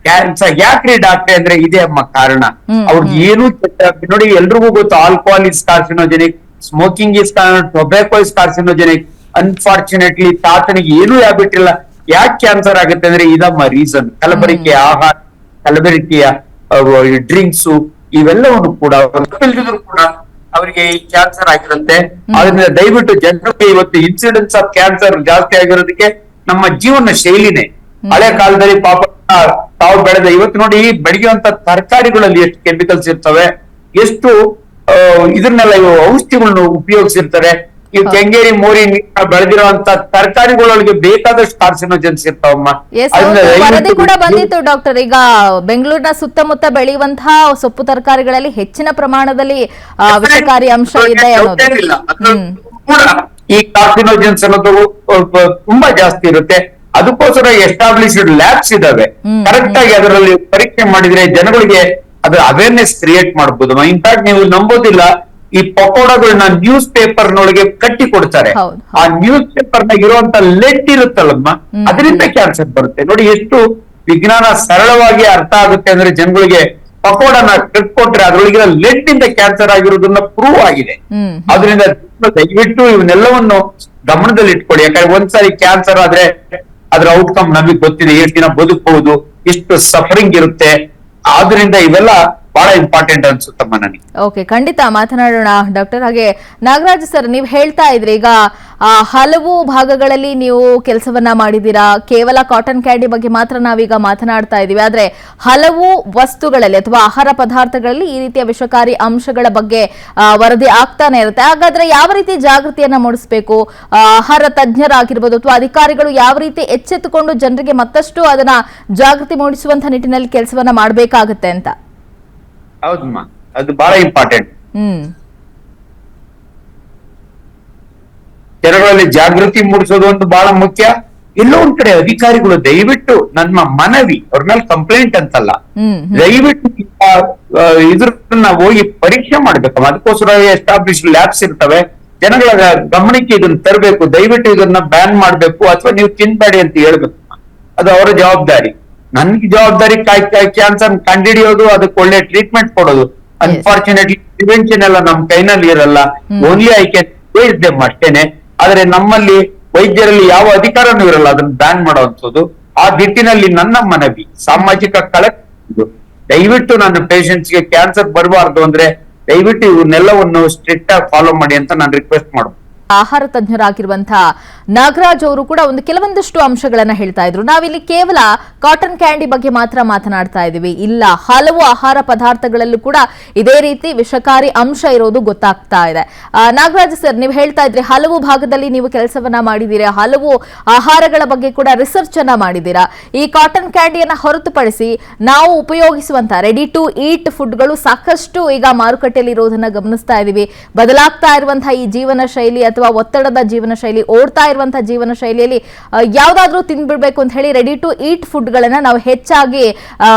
ಕ್ಯಾನ್ಸರ್. ಯಾಕ್ರಿ ಡಾಕ್ಟ್ರೆ ಅಂದ್ರೆ ಇದೇ ಅಮ್ಮ ಕಾರಣ. ಅವ್ರಿಗೆ ಏನು ಕೆಟ್ಟ ನೋಡಿ, ಎಲ್ರಿಗೂ ಗೊತ್ತು alcohol is carcinogenic, smoking is tobacco is carcinogenic. Unfortunately ತಾತನಿಗೆ ಏನೂ ಹ್ಯಾಬಿಟ್ ಇಲ್ಲ. ಯಾಕೆ ಕ್ಯಾನ್ಸರ್ ಆಗುತ್ತೆ ಅಂದ್ರೆ ಇದಮ್ಮ ರೀಸನ್. ಕಲಬೆರಕೆಯ ಆಹಾರ, ಕಲಬೆರಕೆಯ ಡ್ರಿಂಕ್ಸ್ ಇವೆಲ್ಲವನ್ನು ಕೂಡ ಕೂಡ ಅವರಿಗೆ ಈ ಕ್ಯಾನ್ಸರ್ ಆಗಿರುತ್ತೆ. ಅದರಿಂದ ದಯವಿಟ್ಟು ಜನರಿಗೆ ಇವತ್ತು ಇನ್ಸಿಡೆನ್ಸ್ ಆಫ್ ಕ್ಯಾನ್ಸರ್ ಜಾಸ್ತಿ ಆಗಿರೋದಕ್ಕೆ ನಮ್ಮ ಜೀವನ ಶೈಲಿನೇ. ಹಳೆ ಕಾಲದಲ್ಲಿ ಪಾಪ ತಾವು ಬೆಳೆದ, ಇವತ್ತು ನೋಡಿ ಬೆಳೆಯುವಂತ ತರಕಾರಿಗಳಲ್ಲಿ ಎಷ್ಟು ಕೆಮಿಕಲ್ಸ್ ಇರ್ತವೆ, ಎಷ್ಟು ಇದನ್ನೆಲ್ಲ ಔಷಧಿಗಳನ್ನು ಉಪಯೋಗಿಸಿರ್ತಾರೆ. ಈ ಕೆಂಗೇರಿ, ಮೋರಿ ಬೆಳೆದಿರುವಂತ ತರಕಾರಿಗಳೊಳಗೆ ಬೇಕಾದಷ್ಟು ಕಾರ್ಸಿನೋಜನ್ಸ್ ಇರ್ತಾವಮ್ಮ. ವರದಿ ಕೂಡ ಬಂದಿತ್ತು ಡಾಕ್ಟರ್. ಈಗ ಬೆಂಗಳೂರಿನ ಸುತ್ತಮುತ್ತ ಬೆಳೆಯುವಂತಹ ಸೊಪ್ಪು ತರಕಾರಿಗಳಲ್ಲಿ ಹೆಚ್ಚಿನ ಪ್ರಮಾಣದಲ್ಲಿ ವಿಷಕಾರಿ ಅಂಶ ಇದೆ ಅನ್ನೋದು ಕೂಡ ಈ ಕಾರ್ಸಿನೋಜನ್ಸ್ ಅನ್ನೋದು ತುಂಬಾ ಜಾಸ್ತಿ ಇರುತ್ತೆ. ಅದಕ್ಕೋಸ್ಕರ ಎಸ್ಟಾಬ್ಲಿಷ್ಡ್ ಲ್ಯಾಬ್ಸ್ ಇದಾವೆ. ಕರೆಕ್ಟ್ ಆಗಿ ಅದರಲ್ಲಿ ಪರೀಕ್ಷೆ ಮಾಡಿದ್ರೆ ಜನಗಳಿಗೆ ಅದರ ಅವೇರ್ನೆಸ್ ಕ್ರಿಯೇಟ್ ಮಾಡಬಹುದು. ಇನ್ಫ್ಯಾಕ್ಟ್ ನೀವು ನಂಬೋದಿಲ್ಲ, ಈ ಪಕೋಡಗಳನ್ನ ನ್ಯೂಸ್ ಪೇಪರ್ ನೊಳಗೆ ಕಟ್ಟಿ ಕೊಡ್ತಾರೆ. ಆ ನ್ಯೂಸ್ ಪೇಪರ್ ನಾಗ ಇರುವಂತ ಲೆಡ್ ಇರುತ್ತಲ್ಲಮ್ಮ, ಅದರಿಂದ ಕ್ಯಾನ್ಸರ್ ಬರುತ್ತೆ. ನೋಡಿ ಎಷ್ಟು ವಿಜ್ಞಾನ ಸರಳವಾಗಿ ಅರ್ಥ ಆಗುತ್ತೆ ಅಂದ್ರೆ ಜನಗಳಿಗೆ. ಪಕೋಡನ ಕಟ್ಕೊಟ್ರೆ ಅದ್ರೊಳಗಿರೋ ಲೆಡ್ ಇಂದ ಕ್ಯಾನ್ಸರ್ ಆಗಿರೋದನ್ನ ಪ್ರೂವ್ ಆಗಿದೆ. ಅದರಿಂದ ದಯವಿಟ್ಟು ಇವನ್ನೆಲ್ಲವನ್ನು ಗಮನದಲ್ಲಿ ಇಟ್ಕೊಳ್ಳಿ. ಯಾಕಂದ್ರೆ ಒಂದ್ಸಾರಿ ಕ್ಯಾನ್ಸರ್ ಆದ್ರೆ ಅದ್ರ ಔಟ್ಕಮ್ ನಮಗೆ ಗೊತ್ತಿದೆ, ಎಷ್ಟು ದಿನ ಬದುಕಬಹುದು, ಎಷ್ಟು ಸಫರಿಂಗ್ ಇರುತ್ತೆ. ಆದ್ರಿಂದ ಇವೆಲ್ಲ ಬಹಳ ಇಂಪಾರ್ಟೆಂಟ್ ಅನ್ಸುತ್ತಮ್ಮ ನನಗೆ. ಓಕೆ, ಖಂಡಿತ ಮಾತನಾಡೋಣ ಡಾಕ್ಟರ್. ಹಾಗೆ ನಾಗರಾಜ್ ಸರ್, ನೀವು ಹೇಳ್ತಾ ಇದ್ರಿ ಈಗ ಹಲವು ಭಾಗಗಳಲ್ಲಿ ನೀವು ಕೆಲಸವನ್ನ ಮಾಡಿದ್ದೀರಾ. ಕೇವಲ ಕಾಟನ್ ಕ್ಯಾಂಡಿ ಬಗ್ಗೆ ಮಾತ್ರ ನಾವೀಗ ಮಾತನಾಡ್ತಾ ಇದೀವಿ, ಆದ್ರೆ ಹಲವು ವಸ್ತುಗಳಲ್ಲಿ ಅಥವಾ ಆಹಾರ ಪದಾರ್ಥಗಳಲ್ಲಿ ಈ ರೀತಿಯ ವಿಷಕಾರಿ ಅಂಶಗಳ ಬಗ್ಗೆ ವರದಿ ಆಗ್ತಾನೆ ಇರುತ್ತೆ. ಹಾಗಾದ್ರೆ ಯಾವ ರೀತಿ ಜಾಗೃತಿಯನ್ನ ಮೂಡಿಸಬೇಕು? ಆಹಾರ ತಜ್ಞರಾಗಿರ್ಬೋದು ಅಥವಾ ಅಧಿಕಾರಿಗಳು ಯಾವ ರೀತಿ ಎಚ್ಚೆತ್ತುಕೊಂಡು ಜನರಿಗೆ ಮತ್ತಷ್ಟು ಅದನ್ನ ಜಾಗೃತಿ ಮೂಡಿಸುವಂತ ನಿಟ್ಟಿನಲ್ಲಿ ಕೆಲಸವನ್ನ ಮಾಡಬೇಕಾಗುತ್ತೆ ಅಂತ? ಹೌದಮ್ಮ, ಅದು ಬಹಳ ಇಂಪಾರ್ಟೆಂಟ್. ಜನಗಳಲ್ಲಿ ಜಾಗೃತಿ ಮೂಡಿಸೋದು ಒಂದು ಬಹಳ ಮುಖ್ಯ. ಎಲ್ಲೋ ಒಂದ್ ಕಡೆ ಅಧಿಕಾರಿಗಳು ದಯವಿಟ್ಟು ನನ್ನ ಮನವಿ, ಅವ್ರ ಮೇಲೆ ಕಂಪ್ಲೇಂಟ್ ಅಂತಲ್ಲ, ದಯವಿಟ್ಟು ಇದ್ರನ್ನ ಹೋಗಿ ಪರೀಕ್ಷೆ ಮಾಡ್ಬೇಕಮ್ಮ. ಅದಕ್ಕೋಸ್ಕರ ಎಸ್ಟಾಬ್ಲಿಷ್ ಲ್ಯಾಬ್ಸ್ ಇರ್ತವೆ. ಜನಗಳ ಗಮನಕ್ಕೆ ಇದನ್ನ ತರಬೇಕು. ದಯವಿಟ್ಟು ಇದನ್ನ ಬ್ಯಾನ್ ಮಾಡ್ಬೇಕು ಅಥವಾ ನೀವು ತಿನ್ಬೇಡಿ ಅಂತ ಹೇಳ್ಬೇಕು. ಅದು ಅವರ ಜವಾಬ್ದಾರಿ. ನನ್ಗೆ ಜವಾಬ್ದಾರಿ ಕ್ಯಾನ್ಸರ್ ಕಂಡುಹಿಡಿಯೋದು, ಅದಕ್ಕೆ ಒಳ್ಳೆ ಟ್ರೀಟ್ಮೆಂಟ್ ಕೊಡೋದು. ಅನ್ಫಾರ್ಚುನೇಟ್ಲಿ ಪ್ರಿವೆನ್ಷನ್ ಎಲ್ಲ ನಮ್ ಕೈನಲ್ಲಿ ಇರಲ್ಲ. Only I can save them ಅಷ್ಟೇನೆ. ಆದ್ರೆ ನಮ್ಮಲ್ಲಿ ವೈದ್ಯರಲ್ಲಿ ಯಾವ ಅಧಿಕಾರನೂ ಇರಲ್ಲ ಅದನ್ನ ಬ್ಯಾನ್ ಮಾಡುವಂಥದ್ದು. ಆ ನಿಟ್ಟಿನಲ್ಲಿ ನನ್ನ ಮನವಿ, ಸಾಮಾಜಿಕ ಕಳಕಳಿ, ದಯವಿಟ್ಟು ನನ್ನ ಪೇಷಂಟ್ಸ್ಗೆ ಕ್ಯಾನ್ಸರ್ ಬರಬಾರ್ದು ಅಂದ್ರೆ ದಯವಿಟ್ಟು ಇವನ್ನೆಲ್ಲವನ್ನು ಸ್ಟ್ರಿಕ್ಟ್ ಆಗಿ ಫಾಲೋ ಮಾಡಿ ಅಂತ ನಾನು ರಿಕ್ವೆಸ್ಟ್ ಮಾಡ್ಬೋದು. ಆಹಾರ ತಜ್ಞರಾಗಿರುವಂತಹ ನಾಗರಾಜ್ ಅವರು ಕೂಡ ಕೆಲವೊಂದಷ್ಟು ಅಂಶಗಳನ್ನ ಹೇಳ್ತಾ ಇದ್ರು. ನಾವಿಲ್ಲಿ ಕೇವಲ ಕಾಟನ್ ಕ್ಯಾಂಡಿ ಬಗ್ಗೆ ಮಾತ್ರ ಮಾತನಾಡ್ತಾ ಇದೀವಿ, ಇಲ್ಲ, ಹಲವು ಆಹಾರ ಪದಾರ್ಥಗಳಲ್ಲೂ ಕೂಡ ಇದೇ ರೀತಿ ವಿಷಕಾರಿ ಅಂಶ ಇರೋದು ಗೊತ್ತಾಗ್ತಾ ಇದೆ. ನಾಗರಾಜ್ ಸರ್, ನೀವು ಹೇಳ್ತಾ ಇದ್ರಿ ಹಲವು ಭಾಗದಲ್ಲಿ ನೀವು ಕೆಲಸವನ್ನ ಮಾಡಿದ್ದೀರಾ, ಹಲವು ಆಹಾರಗಳ ಬಗ್ಗೆ ಕೂಡ ರಿಸರ್ಚ್ ಅನ್ನ ಮಾಡಿದ್ದೀರಾ. ಈ ಕಾಟನ್ ಕ್ಯಾಂಡಿಯನ್ನ ಹೊರತುಪಡಿಸಿ ನಾವು ಉಪಯೋಗಿಸುವಂತ ರೆಡಿ ಟು ಈಟ್ ಫುಡ್ಗಳು ಸಾಕಷ್ಟು ಈಗ ಮಾರುಕಟ್ಟೆಯಲ್ಲಿ ಇರೋದನ್ನ ಗಮನಿಸ್ತಾ ಇದೀವಿ. ಬದಲಾಗ್ತಾ ಇರುವಂತಹ ಈ ಜೀವನ ಶೈಲಿ ಅಥವಾ ಒತ್ತಡದ ಜೀವನ ಶೈಲಿ, ಓಡ್ತಾ ಇರುವಂತಹ ಜೀವನ ಶೈಲಿಯಲ್ಲಿ ಯಾವ್ದಾದ್ರೂ ತಿಂದ್ಬಿಡ್ಬೇಕು ಅಂತ ಹೇಳಿ ರೆಡಿ ಟು ಈಟ್ ಫುಡ್ ಗಳನ್ನ ನಾವು ಹೆಚ್ಚಾಗಿ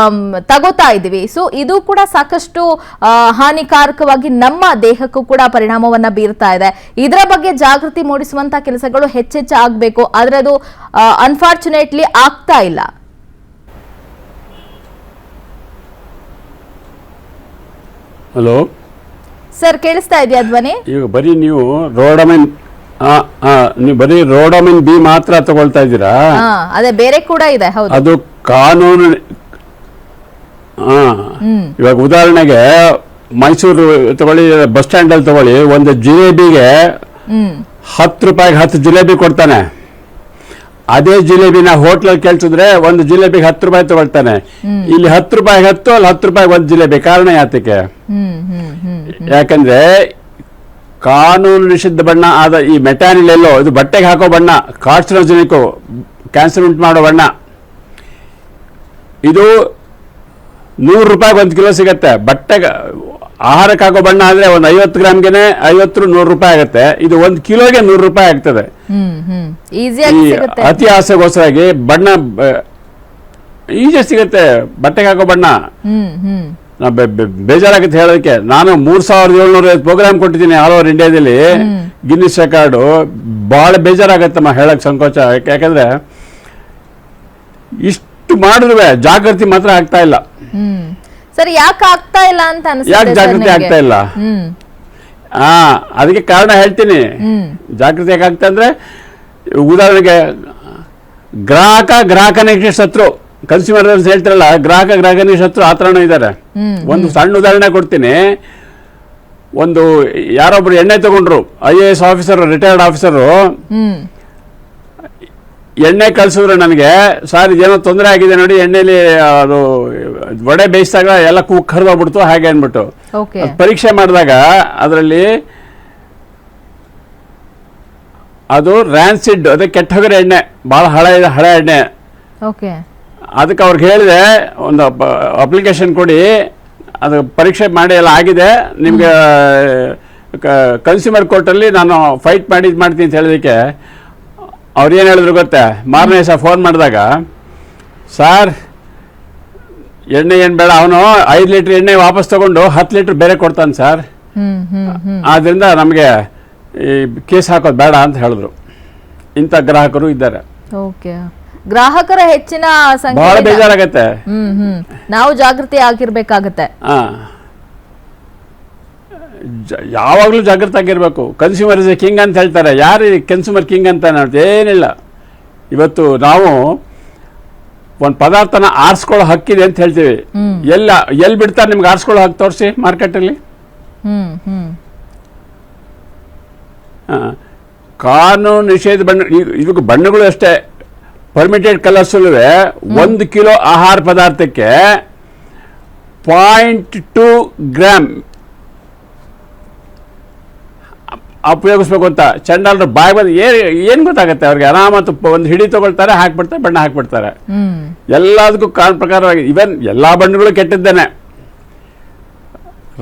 ತಗೋತಾ ಇದೀವಿ. ಸೊ ಇದು ಕೂಡ ಸಾಕಷ್ಟು ಹಾನಿಕಾರಕವಾಗಿ ನಮ್ಮ ದೇಹಕ್ಕೂ ಕೂಡ ಪರಿಣಾಮವನ್ನ ಬೀರ್ತಾ ಇದೆ. ಇದರ ಬಗ್ಗೆ ಜಾಗೃತಿ ಮೂಡಿಸುವಂತ ಕೆಲಸಗಳು ಹೆಚ್ಚೆಚ್ಚು ಆಗ್ಬೇಕು, ಆದ್ರೆ ಅದು ಅನ್ಫಾರ್ಚುನೇಟ್ಲಿ ಆಗ್ತಾ ಇಲ್ಲ. ಹಲೋ ಸರ್, ಕೇಳಿಸ್ತಾ ಇದೆಯಾ ಧ್ವನಿ? ಈಗ ಬರೀ ನೀವು ರೋಡಮಿನ್ ಬಿ ಮಾತ್ರ ತಗೊಳ್ತಾ ಇದ್ದೀರಾ? ಅದೇ ಬೇರೆ ಕೂಡ ಇದೆ. ಹೌದು, ಅದು ಕಾನೂನು. ಇವಾಗ ಉದಾಹರಣೆಗೆ ಮೈಸೂರು ತಗೊಳ್ಳಿ, ಬಸ್ ಸ್ಟ್ಯಾಂಡ್ ಅಲ್ಲಿ ತಗೊಳ್ಳಿ, ಒಂದು ಜಿಲೇಬಿಗೆ 10 ರೂಪಾಯಿಗೆ 10 ಜಿಲೇಬಿ ಕೊಡ್ತಾನೆ. ಅದೇ ಜಿಲೇಬಿನ ಹೋಟ್ಲಲ್ಲಿ ಕೇಳ್ಸಿದ್ರೆ ಒಂದು ಜಿಲೇಬಿಗೆ 10 ರೂಪಾಯಿ ತಗೊಳ್ತಾನೆ. ಇಲ್ಲಿ 10 ರೂಪಾಯಿಗೆ 10, ಅಲ್ಲಿ 10 ರೂಪಾಯಿಗೆ ಒಂದು ಜಿಲೇಬಿ. ಕಾರಣ ಯಾತಕ್ಕೆ? ಯಾಕಂದ್ರೆ ಕಾನೂನು ನಿಷಿದ್ಧ ಬಣ್ಣ ಆದ ಈ ಮೆಟಾನಿಲ್ ಎಲ್ಲೋ, ಇದು ಬಟ್ಟೆಗೆ ಹಾಕೋ ಬಣ್ಣ, ಕಾರ್ಸಿನೋಜೆನಿಕ್, ಕ್ಯಾನ್ಸರ್ ಉಂಟು ಮಾಡೋ ಬಣ್ಣ. ಇದು 100 ರೂಪಾಯಿಗೆ 1 ಕಿಲೋ ಸಿಗತ್ತೆ. ಬಟ್ಟೆಗೆ ಆಹಾರಕ್ಕೆ ಹಾಕೋ ಬಣ್ಣ ಅಂದ್ರೆ ಒಂದು 50 ಗ್ರಾಮ್ಗೆನೆ 50-100 ರೂಪಾಯಿ ಆಗುತ್ತೆ. ಇದು 1 ಕಿಲೋಗೆ 100 ರೂಪಾಯಿ ಆಗ್ತದೆ. ಅತಿ ಆಸೆಗೋಸ್ಕರಾಗಿ ಬಣ್ಣ ಈಜಿ ಸಿಗುತ್ತೆ, ಬಟ್ಟೆಗೆ ಹಾಕೋ ಬಣ್ಣ. ಬೇಜಾರಾಗುತ್ತೆ ಹೇಳೋದಕ್ಕೆ. ನಾನು 3750 ಪ್ರೋಗ್ರಾಮ್ ಕೊಟ್ಟಿದ್ದೀನಿ ಆಲ್ ಓವರ್ ಇಂಡಿಯಾದಲ್ಲಿ, ಗಿನ್ನಿಸ್ ರೆಕಾರ್ಡು. ಬಹಳ ಬೇಜಾರಾಗತ್ತಮ್ಮ, ಹೇಳಕ್ ಸಂಕೋಚ. ಯಾಕಂದ್ರೆ ಇಷ್ಟು ಮಾಡಿದ್ರು ಜಾಗೃತಿ ಮಾತ್ರ ಆಗ್ತಾ ಇಲ್ಲ. ಸರಿ, ಯಾಕೆ ಆಗ್ತಾ ಇಲ್ಲ ಅಂತ ಅನ್ಸುತ್ತೆ? ಯಾಕೆ ಜಾಗೃತಿ ಆಗ್ತಾ ಇಲ್ಲ? ಅದಕ್ಕೆ ಕಾರಣ ಹೇಳ್ತೀನಿ. ಜಾಗೃತಿ ಯಾಕೆ ಆಗ್ತಾ ಅಂದ್ರೆ, ಉದಾಹರಣೆಗೆ ಗ್ರಾಹಕನಿಗೆ ಶತ್ರು, ಕನ್ಸ್ಯೂಮರ್ ಹೇಳ್ತಾರಲ್ಲ, ಗ್ರಾಹಕನಿಗೆ ಶತ್ರು, ಆ ಥರನೂ ಇದ್ದಾರೆ. ಒಂದು ಸಣ್ಣ ಉದಾಹರಣೆ ಕೊಡ್ತೀನಿ. ಒಂದು ಯಾರೊಬ್ರು ಎಣ್ಣೆ ತಗೊಂಡ್ರು, IAS ಆಫೀಸರ್, ರಿಟೈರ್ಡ್ ಆಫೀಸರು, ಎಣ್ಣೆ ಕಳ್ಸಿದ್ರು ನನಗೆ. ಸರ್, ಇದೇನೋ ತೊಂದರೆ ಆಗಿದೆ ನೋಡಿ, ಎಣ್ಣೆಲಿ ಅದು ವಡೆ ಬೇಯಿಸಿದಾಗ ಎಲ್ಲ ಕರ್ದೋಗ್ಬಿಡ್ತು ಹಾಗೆ ಅಂದ್ಬಿಟ್ಟು ಪರೀಕ್ಷೆ ಮಾಡಿದಾಗ ಅದರಲ್ಲಿ ಅದು ರ್ಯಾನ್ಸಿಡ್, ಅದೇ ಕೆಟ್ಟ ಹೋಗಿರೋ ಎಣ್ಣೆ, ಬಹಳ ಹಳೆ ಎಣ್ಣೆ. ಅದಕ್ಕೆ ಅವ್ರಿಗೆ ಹೇಳಿದೆ, ಒಂದು ಅಪ್ಲಿಕೇಶನ್ ಕೊಡಿ, ಅದು ಪರೀಕ್ಷೆ ಮಾಡಿ ಎಲ್ಲ ಆಗಿದೆ, ನಿಮಗೆ ಕನ್ಸ್ಯೂಮರ್ ಕೋರ್ಟಲ್ಲಿ ನಾನು ಫೈಟ್ ಮಾಡ್ತೀನಿ ಅಂತ ಹೇಳಿದಕ್ಕೆ ಅವ್ರು ಏನು ಹೇಳಿದ್ರು ಗೊತ್ತೇ? ಮಾರನೇ ದಿವಸ ಫೋನ್ ಮಾಡಿದಾಗ, ಸರ್ ಎಣ್ಣೆ ಏನು ಬೇಡ, ಅವನು 5 ಲೀಟ್ರ್ ಎಣ್ಣೆ ವಾಪಸ್ ತಗೊಂಡು 10 ಲೀಟ್ರ್ ಬೇರೆ ಕೊಡ್ತಾನೆ ಸರ್, ಆದ್ದರಿಂದ ನಮಗೆ ಈ ಕೇಸ್ ಹಾಕೋದು ಬೇಡ ಅಂತ ಹೇಳಿದ್ರು. ಇಂಥ ಗ್ರಾಹಕರು ಇದ್ದಾರೆ. ಗ್ರಾಹಕರ ಹೆಚ್ಚಿನ ಬಹಳ ಬೇಜಾರಾಗತ್ತೆ. ನಾವು ಜಾಗೃತಿ ಆಗಿರ್ಬೇಕಾಗತ್ತೆ. ಯಾವಾಗ್ಲೂ ಜಾಗೃತಿ ಆಗಿರ್ಬೇಕು. ಕನ್ಸ್ಯೂಮರ್ ಇಸ್ ಎ ಕಿಂಗ್ ಅಂತ ಹೇಳ್ತಾರೆ. ಯಾರು ಕನ್ಸ್ಯೂಮರ್ ಕಿಂಗ್ ಅಂತ ಏನಿಲ್ಲ. ಇವತ್ತು ನಾವು ಒಂದು ಪದಾರ್ಥನ ಆರಿಸ್ಕೊಳ್ಳೋ ಹಕ್ಕಿದೆ ಅಂತ ಹೇಳ್ತೀವಿ. ಎಲ್ಲಿ ಬಿಡ್ತಾರೆ ನಿಮ್ಗೆ ಆರಿಸ್ಕೊಳ್ಳೋ ಹಕ್ಕು ತೋರಿಸಿ ಮಾರ್ಕೆಟಲ್ಲಿ. ಕಾನೂನು ನಿಷೇಧ ಬಣ್ಣ, ಇದಕ್ಕೆ ಬಣ್ಣಗಳು ಅಷ್ಟೇ ಪರ್ಮಿಟೆಡ್ ಕಲರ್ಸ್ 1 ಕಿಲೋ ಆಹಾರ ಪದಾರ್ಥಕ್ಕೆ 0.2 ಗ್ರಾಮ್ ಉಪಯೋಗಿಸ್ಬೇಕು ಅಂತ ಚಂಡಾಲರು ಬಾಯಿ ಬಂದು ಏನ್ ಗೊತ್ತಾಗತ್ತೆ ಅವ್ರಿಗೆ? ಆರಾಮತ್ತು ಒಂದು ಹಿಡಿ ತಗೊಳ್ತಾರೆ, ಹಾಕ್ಬಿಡ್ತಾರೆ, ಬಣ್ಣ ಹಾಕ್ಬಿಡ್ತಾರೆ. ಎಲ್ಲದಕ್ಕೂ ಕಾನೂನು ಪ್ರಕಾರವಾಗಿ ಇವನ್ ಎಲ್ಲಾ ಬಣ್ಣಗಳು ಕೆಟ್ಟಿದ್ದೇನೆ.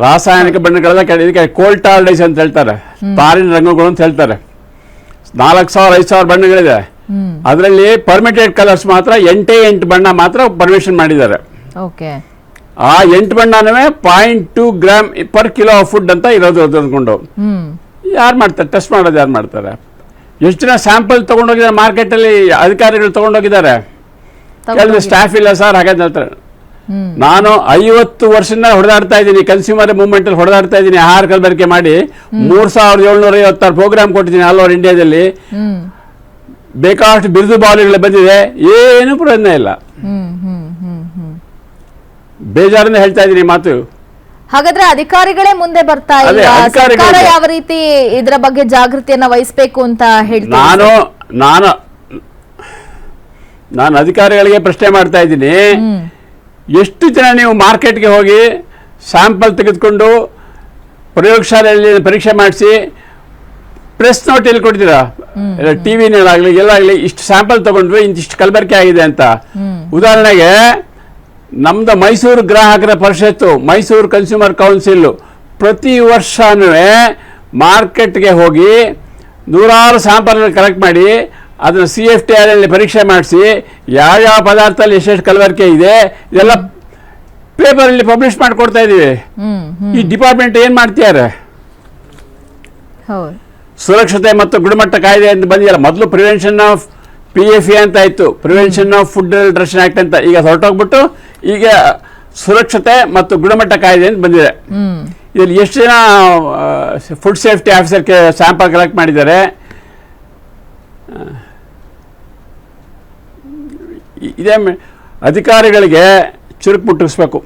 ರಾಸಾಯನಿಕ ಬಣ್ಣಗಳೆಲ್ಲ ಇದಕ್ಕೆ ಕೋಲ್ಟಾರ್ಡೈಸ್ ಅಂತ ಹೇಳ್ತಾರೆ, ತಾರಿನ ರಂಗುಗಳು ಅಂತ ಹೇಳ್ತಾರೆ. 4,000-5,000 ಬಣ್ಣಗಳಿದೆ. ಅದರಲ್ಲಿ ಪರ್ಮಿಟೆಡ್ ಕಲರ್ಸ್ ಮಾತ್ರ 8 ಬಣ್ಣ ಮಾತ್ರ ಪರ್ಮಿಷನ್ ಮಾಡಿದ್ದಾರೆ. ಆ 8 ಬಣ್ಣನವೇ 0.2 ಗ್ರಾಮ್ ಪರ್ ಕಿಲೋ ಫುಡ್ ಅಂತ ಇರೋದು ಅಂದ್ಕೊಂಡು ಯಾರು ಮಾಡ್ತಾರೆ? ಟೆಸ್ಟ್ ಮಾಡೋದು ಯಾರು ಮಾಡ್ತಾರೆ? ಎಷ್ಟು ಜನ ಸ್ಯಾಂಪಲ್ ತಗೊಂಡೋಗಿದ್ದಾರೆ ಮಾರ್ಕೆಟಲ್ಲಿ, ಅಧಿಕಾರಿಗಳು ತಗೊಂಡೋಗಿದ್ದಾರೆ. ಕೆಲವು ಸ್ಟಾಫ್ ಇಲ್ಲ ಸರ್ ಹಾಗಾದ್ರೆ ಹೇಳ್ತಾರೆ. ನಾನು 50 ವರ್ಷದಿಂದ ಹೊಡೆದಾಡ್ತಾ ಇದ್ದೀನಿ, ಕನ್ಸ್ಯೂಮರ್ ಮೂವ್ಮೆಂಟ್ ಅಲ್ಲಿ ಹೊಡೆದಾಡ್ತಾ ಇದ್ದೀನಿ. ಆಹಾರ ಕಲಬೆರಕೆ ಮಾಡಿ 3,756 ಪ್ರೋಗ್ರಾಮ್ ಕೊಟ್ಟಿದ್ದೀನಿ ಆಲ್ ಓವರ್ ಇಂಡಿಯಾದಲ್ಲಿ. ಬೇಕಾದಷ್ಟು ಬಿರುದು ಬಾವಲಿಗಳು ಬಂದಿದೆ, ಏನು ಪ್ರಯೋಜನ ಇಲ್ಲ. ಬೇಜಾರಿಂದ ಹೇಳ್ತಾ ಇದ್ದೀನಿ ಮಾತು. ಹಾಗಾದ್ರೆ ಅಧಿಕಾರಿಗಳೇ ಮುಂದೆ ಬರ್ತಾ ಇಲ್ಲ, ಸರ್ಕಾರ ಯಾವ ರೀತಿ ಇದರ ಬಗ್ಗೆ ಜಾಗೃತಿಯನ್ನ ವಹಿಸಬೇಕು ಅಂತ ಹೇಳ್ತೀನಿ. ನಾನು ಅಧಿಕಾರಿಗಳಿಗೆ ಪ್ರಶ್ನೆ ಮಾಡ್ತಾ ಇದ್ದೀನಿ, ಎಷ್ಟು ಜನ ನೀವು ಮಾರ್ಕೆಟ್ಗೆ ಹೋಗಿ ಸ್ಯಾಂಪಲ್ ತೆಗೆದುಕೊಂಡು ಪ್ರಯೋಗಶಾಲೆಯಲ್ಲಿ ಪರೀಕ್ಷೆ ಮಾಡಿಸಿ ಪ್ರೆಸ್ ನೋಟ್ ಎಲ್ಲಿ ಕೊಡ್ತೀರಾ? ಟಿವಿನಲ್ಲಾಗ್ಲಿ ಎಲ್ಲಾಗ್ಲಿ ಇಷ್ಟು ಸ್ಯಾಂಪಲ್ ತಗೊಂಡ್ವಿ, ಇಂತಿಷ್ಟು ಕಲಬೆರಕೆ ಆಗಿದೆ ಅಂತ. ಉದಾಹರಣೆಗೆ ನಮ್ದು ಮೈಸೂರು ಗ್ರಾಹಕರ ಪರಿಷತ್ತು, ಮೈಸೂರು ಕನ್ಸ್ಯೂಮರ್ ಕೌನ್ಸಿಲ್ ಪ್ರತಿ ವರ್ಷನೂ ಮಾರ್ಕೆಟ್ಗೆ ಹೋಗಿ 100 ಸ್ಯಾಂಪಲ್ ಕಲೆಕ್ಟ್ ಮಾಡಿ ಅದನ್ನು CFTR ಅಲ್ಲಿ ಪರೀಕ್ಷೆ ಮಾಡಿಸಿ ಯಾವ ಪದಾರ್ಥದಲ್ಲಿ ಎಷ್ಟೆಷ್ಟು ಕಲಬೆರಕೆ ಇದೆ ಇದೆಲ್ಲ ಪೇಪರಲ್ಲಿ ಪಬ್ಲಿಷ್ ಮಾಡಿಕೊಡ್ತಾ ಇದೀವಿ. ಈ ಡಿಪಾರ್ಟ್ಮೆಂಟ್ ಏನ್ ಮಾಡ್ತಿದ್ದಾರೆ? ಸುರಕ್ಷತೆ ಮತ್ತು ಗುಣಮಟ್ಟ ಕಾಯ್ದೆ ಅಂತ ಬಂದಿಲ್ಲ. ಮೊದಲು ಪ್ರಿವೆನ್ಷನ್ ಆಫ್ PFA ಅಂತ ಇತ್ತು, prevention of food nutrition act ಅಂತ. ಈಗ ಹೊರಟೋಗ್ಬಿಟ್ಟು ಈಗ ಸುರಕ್ಷತೆ ಮತ್ತು ಗುಣಮಟ್ಟ ಕಾಯ್ದೆ ಅಂತ ಬಂದಿದೆ. ಇದರಲ್ಲಿ ಎಷ್ಟು ಜನ food safety officer sample collect ಮಾಡಿದ್ದಾರೆ? ಇದೇ ಅಧಿಕಾರಿಗಳಿಗೆ ಚುರುಕು ಮುಟ್ಟಿಸ್ಬೇಕು.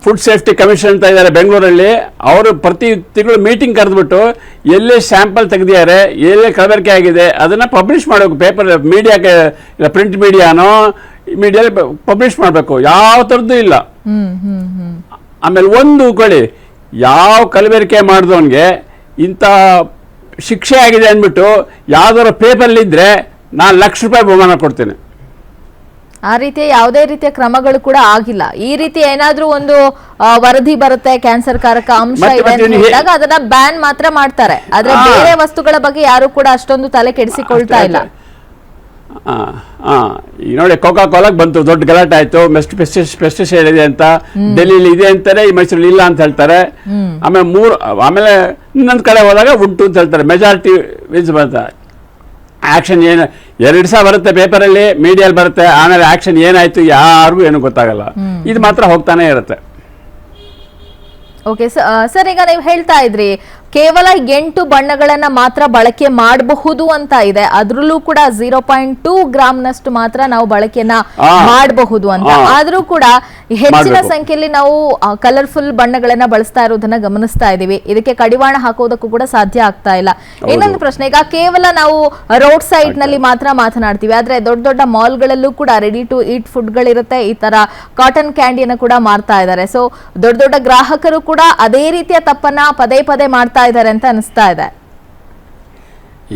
ಫುಡ್ ಸೇಫ್ಟಿ ಕಮಿಷನ್ ಅಂತ ಇದ್ದಾರೆ ಬೆಂಗಳೂರಲ್ಲಿ. ಅವರು ಪ್ರತಿ ತಿಂಗಳು ಮೀಟಿಂಗ್ ಕರೆದ್ಬಿಟ್ಟು ಎಲ್ಲೇ ಸ್ಯಾಂಪಲ್ ತೆಗೆದಿದ್ದಾರೆ, ಎಲ್ಲೇ ಕಲಬೆರಕೆ ಆಗಿದೆ ಅದನ್ನ ಪಬ್ಲಿಷ್ ಮಾಡಬೇಕು. ಪೇಪರ್ ಮೀಡಿಯಾಕ್ಕೆ, ಇಲ್ಲ ಪ್ರಿಂಟ್ ಮೀಡಿಯಾನೋ ಮೀಡಿಯಲ್ಲಿ ಪಬ್ಲಿಷ್ ಮಾಡಬೇಕು. ಯಾವ ಥರದ್ದು ಇಲ್ಲ. ಆಮೇಲೆ ಒಂದು ಕೊಡಿ, ಯಾವ ಕಲಬೆರಕೆ ಮಾಡಿದವನಿಗೆ ಇಂಥ ಶಿಕ್ಷೆ ಆಗಿದೆ ಅಂದ್ಬಿಟ್ಟು ಯಾವ್ದಾದ್ರು ಪೇಪರ್ ಇದ್ರೆ ನಾನು ₹1,00,000 ಬಹುಮಾನ ಕೊಡ್ತೇನೆ. ಆ ರೀತಿಯ ಯಾವುದೇ ರೀತಿಯ ಕ್ರಮಗಳು ಕೂಡ ಆಗಿಲ್ಲ. ಈ ರೀತಿ ಏನಾದ್ರೂ ಒಂದು ವರದಿ ಬರುತ್ತೆ ಕ್ಯಾನ್ಸರ್ ಕಾರಕ ಅಂಶ ಇದೆ ಅಂತ ಹೇಳಿದಾಗ ಅದನ್ನ ಬ್ಯಾನ್ ಮಾತ್ರ ಮಾಡ್ತಾರೆ. ಆದ್ರೆ ಬೇರೆ ವಸ್ತುಗಳ ಬಗ್ಗೆ ಯಾರು ಕೂಡ ಅಷ್ಟೊಂದು ತಲೆ ಕೆಡಿಸಿಕೊಳ್ತಾ ಇಲ್ಲ. ಈಗ ನೋಡಿ, ಕೋಕಾ ಕೋಲಾಗ್ ಬಂತು, ದೊಡ್ಡ ಗಲಾಟೆ ಆಯ್ತು, ಪೆಸ್ಟಿಸೈಡ್ ಇದೆ ಅಂತ. ಡೆಲ್ಲಿಲಿ ಇದೆ ಅಂತಾರೆ, ಈ ಮೈಸೂರಲ್ಲಿ ಇಲ್ಲ ಅಂತ ಹೇಳ್ತಾರೆ. ಆಮೇಲೆ ಇನ್ನೊಂದು ಕಡೆ ಹೋದಾಗ ಉಂಟು ಅಂತ ಹೇಳ್ತಾರೆ. ಮೆಜಾರಿಟಿ ವಿನ್ಸ್ ಬಂತ. ಆಕ್ಷನ್ ಏನು 2 ದಿವಸ ಬರುತ್ತೆ ಪೇಪರಲ್ಲಿ, ಮೀಡಿಯಲ್ಲಿ ಬರುತ್ತೆ, ಆಮೇಲೆ ಆಕ್ಷನ್ ಏನಾಯ್ತು ಯಾರಿಗೂ ಏನು ಗೊತ್ತಾಗಲ್ಲ. ಇದು ಮಾತ್ರ ಹೋಗ್ತಾನೆ ಇರುತ್ತೆ. ಓಕೆ ಸರ್, ಈಗ ನೀವು ಹೇಳ್ತಾ ಇದ್ರಿ ಕೇವಲ 8 ಬಣ್ಣಗಳನ್ನ ಮಾತ್ರ ಬಳಕೆ ಮಾಡಬಹುದು ಅಂತ ಇದೆ. ಅದ್ರಲ್ಲೂ ಕೂಡ 0.2 ಗ್ರಾಮ್ನಷ್ಟು ಮಾತ್ರ ನಾವು ಬಳಕೆಯನ್ನ ಮಾಡಬಹುದು ಅಂತ. ಆದ್ರೂ ಕೂಡ ಹೆಚ್ಚಿನ ಸಂಖ್ಯೆಯಲ್ಲಿ ನಾವು ಕಲರ್ಫುಲ್ ಬಣ್ಣಗಳನ್ನ ಬಳಸ್ತಾ ಇರೋದನ್ನ ಗಮನಿಸ್ತಾ ಇದೀವಿ. ಇದಕ್ಕೆ ಕಡಿವಾಣ ಹಾಕೋದಕ್ಕೂ ಕೂಡ ಸಾಧ್ಯ ಆಗ್ತಾ ಇಲ್ಲ. ಇನ್ನೊಂದು ಪ್ರಶ್ನೆ, ಈಗ ಕೇವಲ ನಾವು ರೋಡ್ ಸೈಡ್ ನಲ್ಲಿ ಮಾತ್ರ ಮಾತನಾಡ್ತೀವಿ, ಆದ್ರೆ ದೊಡ್ಡ ದೊಡ್ಡ ಮಾಲ್ಗಳಲ್ಲೂ ಕೂಡ ರೆಡಿ ಟು ಈಟ್ ಫುಡ್ಗಳಿರುತ್ತೆ. ಈ ತರ ಕಾಟನ್ ಕ್ಯಾಂಡಿಯನ್ನು ಕೂಡ ಮಾರ್ತಾ ಇದ್ದಾರೆ. ಸೊ ದೊಡ್ಡ ದೊಡ್ಡ ಗ್ರಾಹಕರು ಕೂಡ ಅದೇ ರೀತಿಯ ತಪ್ಪನ್ನ ಪದೇ ಪದೇ ಮಾಡ್ತಾ ಇದ್ದಾರೆ ಅಂತ ಅನಿಸ್ತಾ ಇದೆ.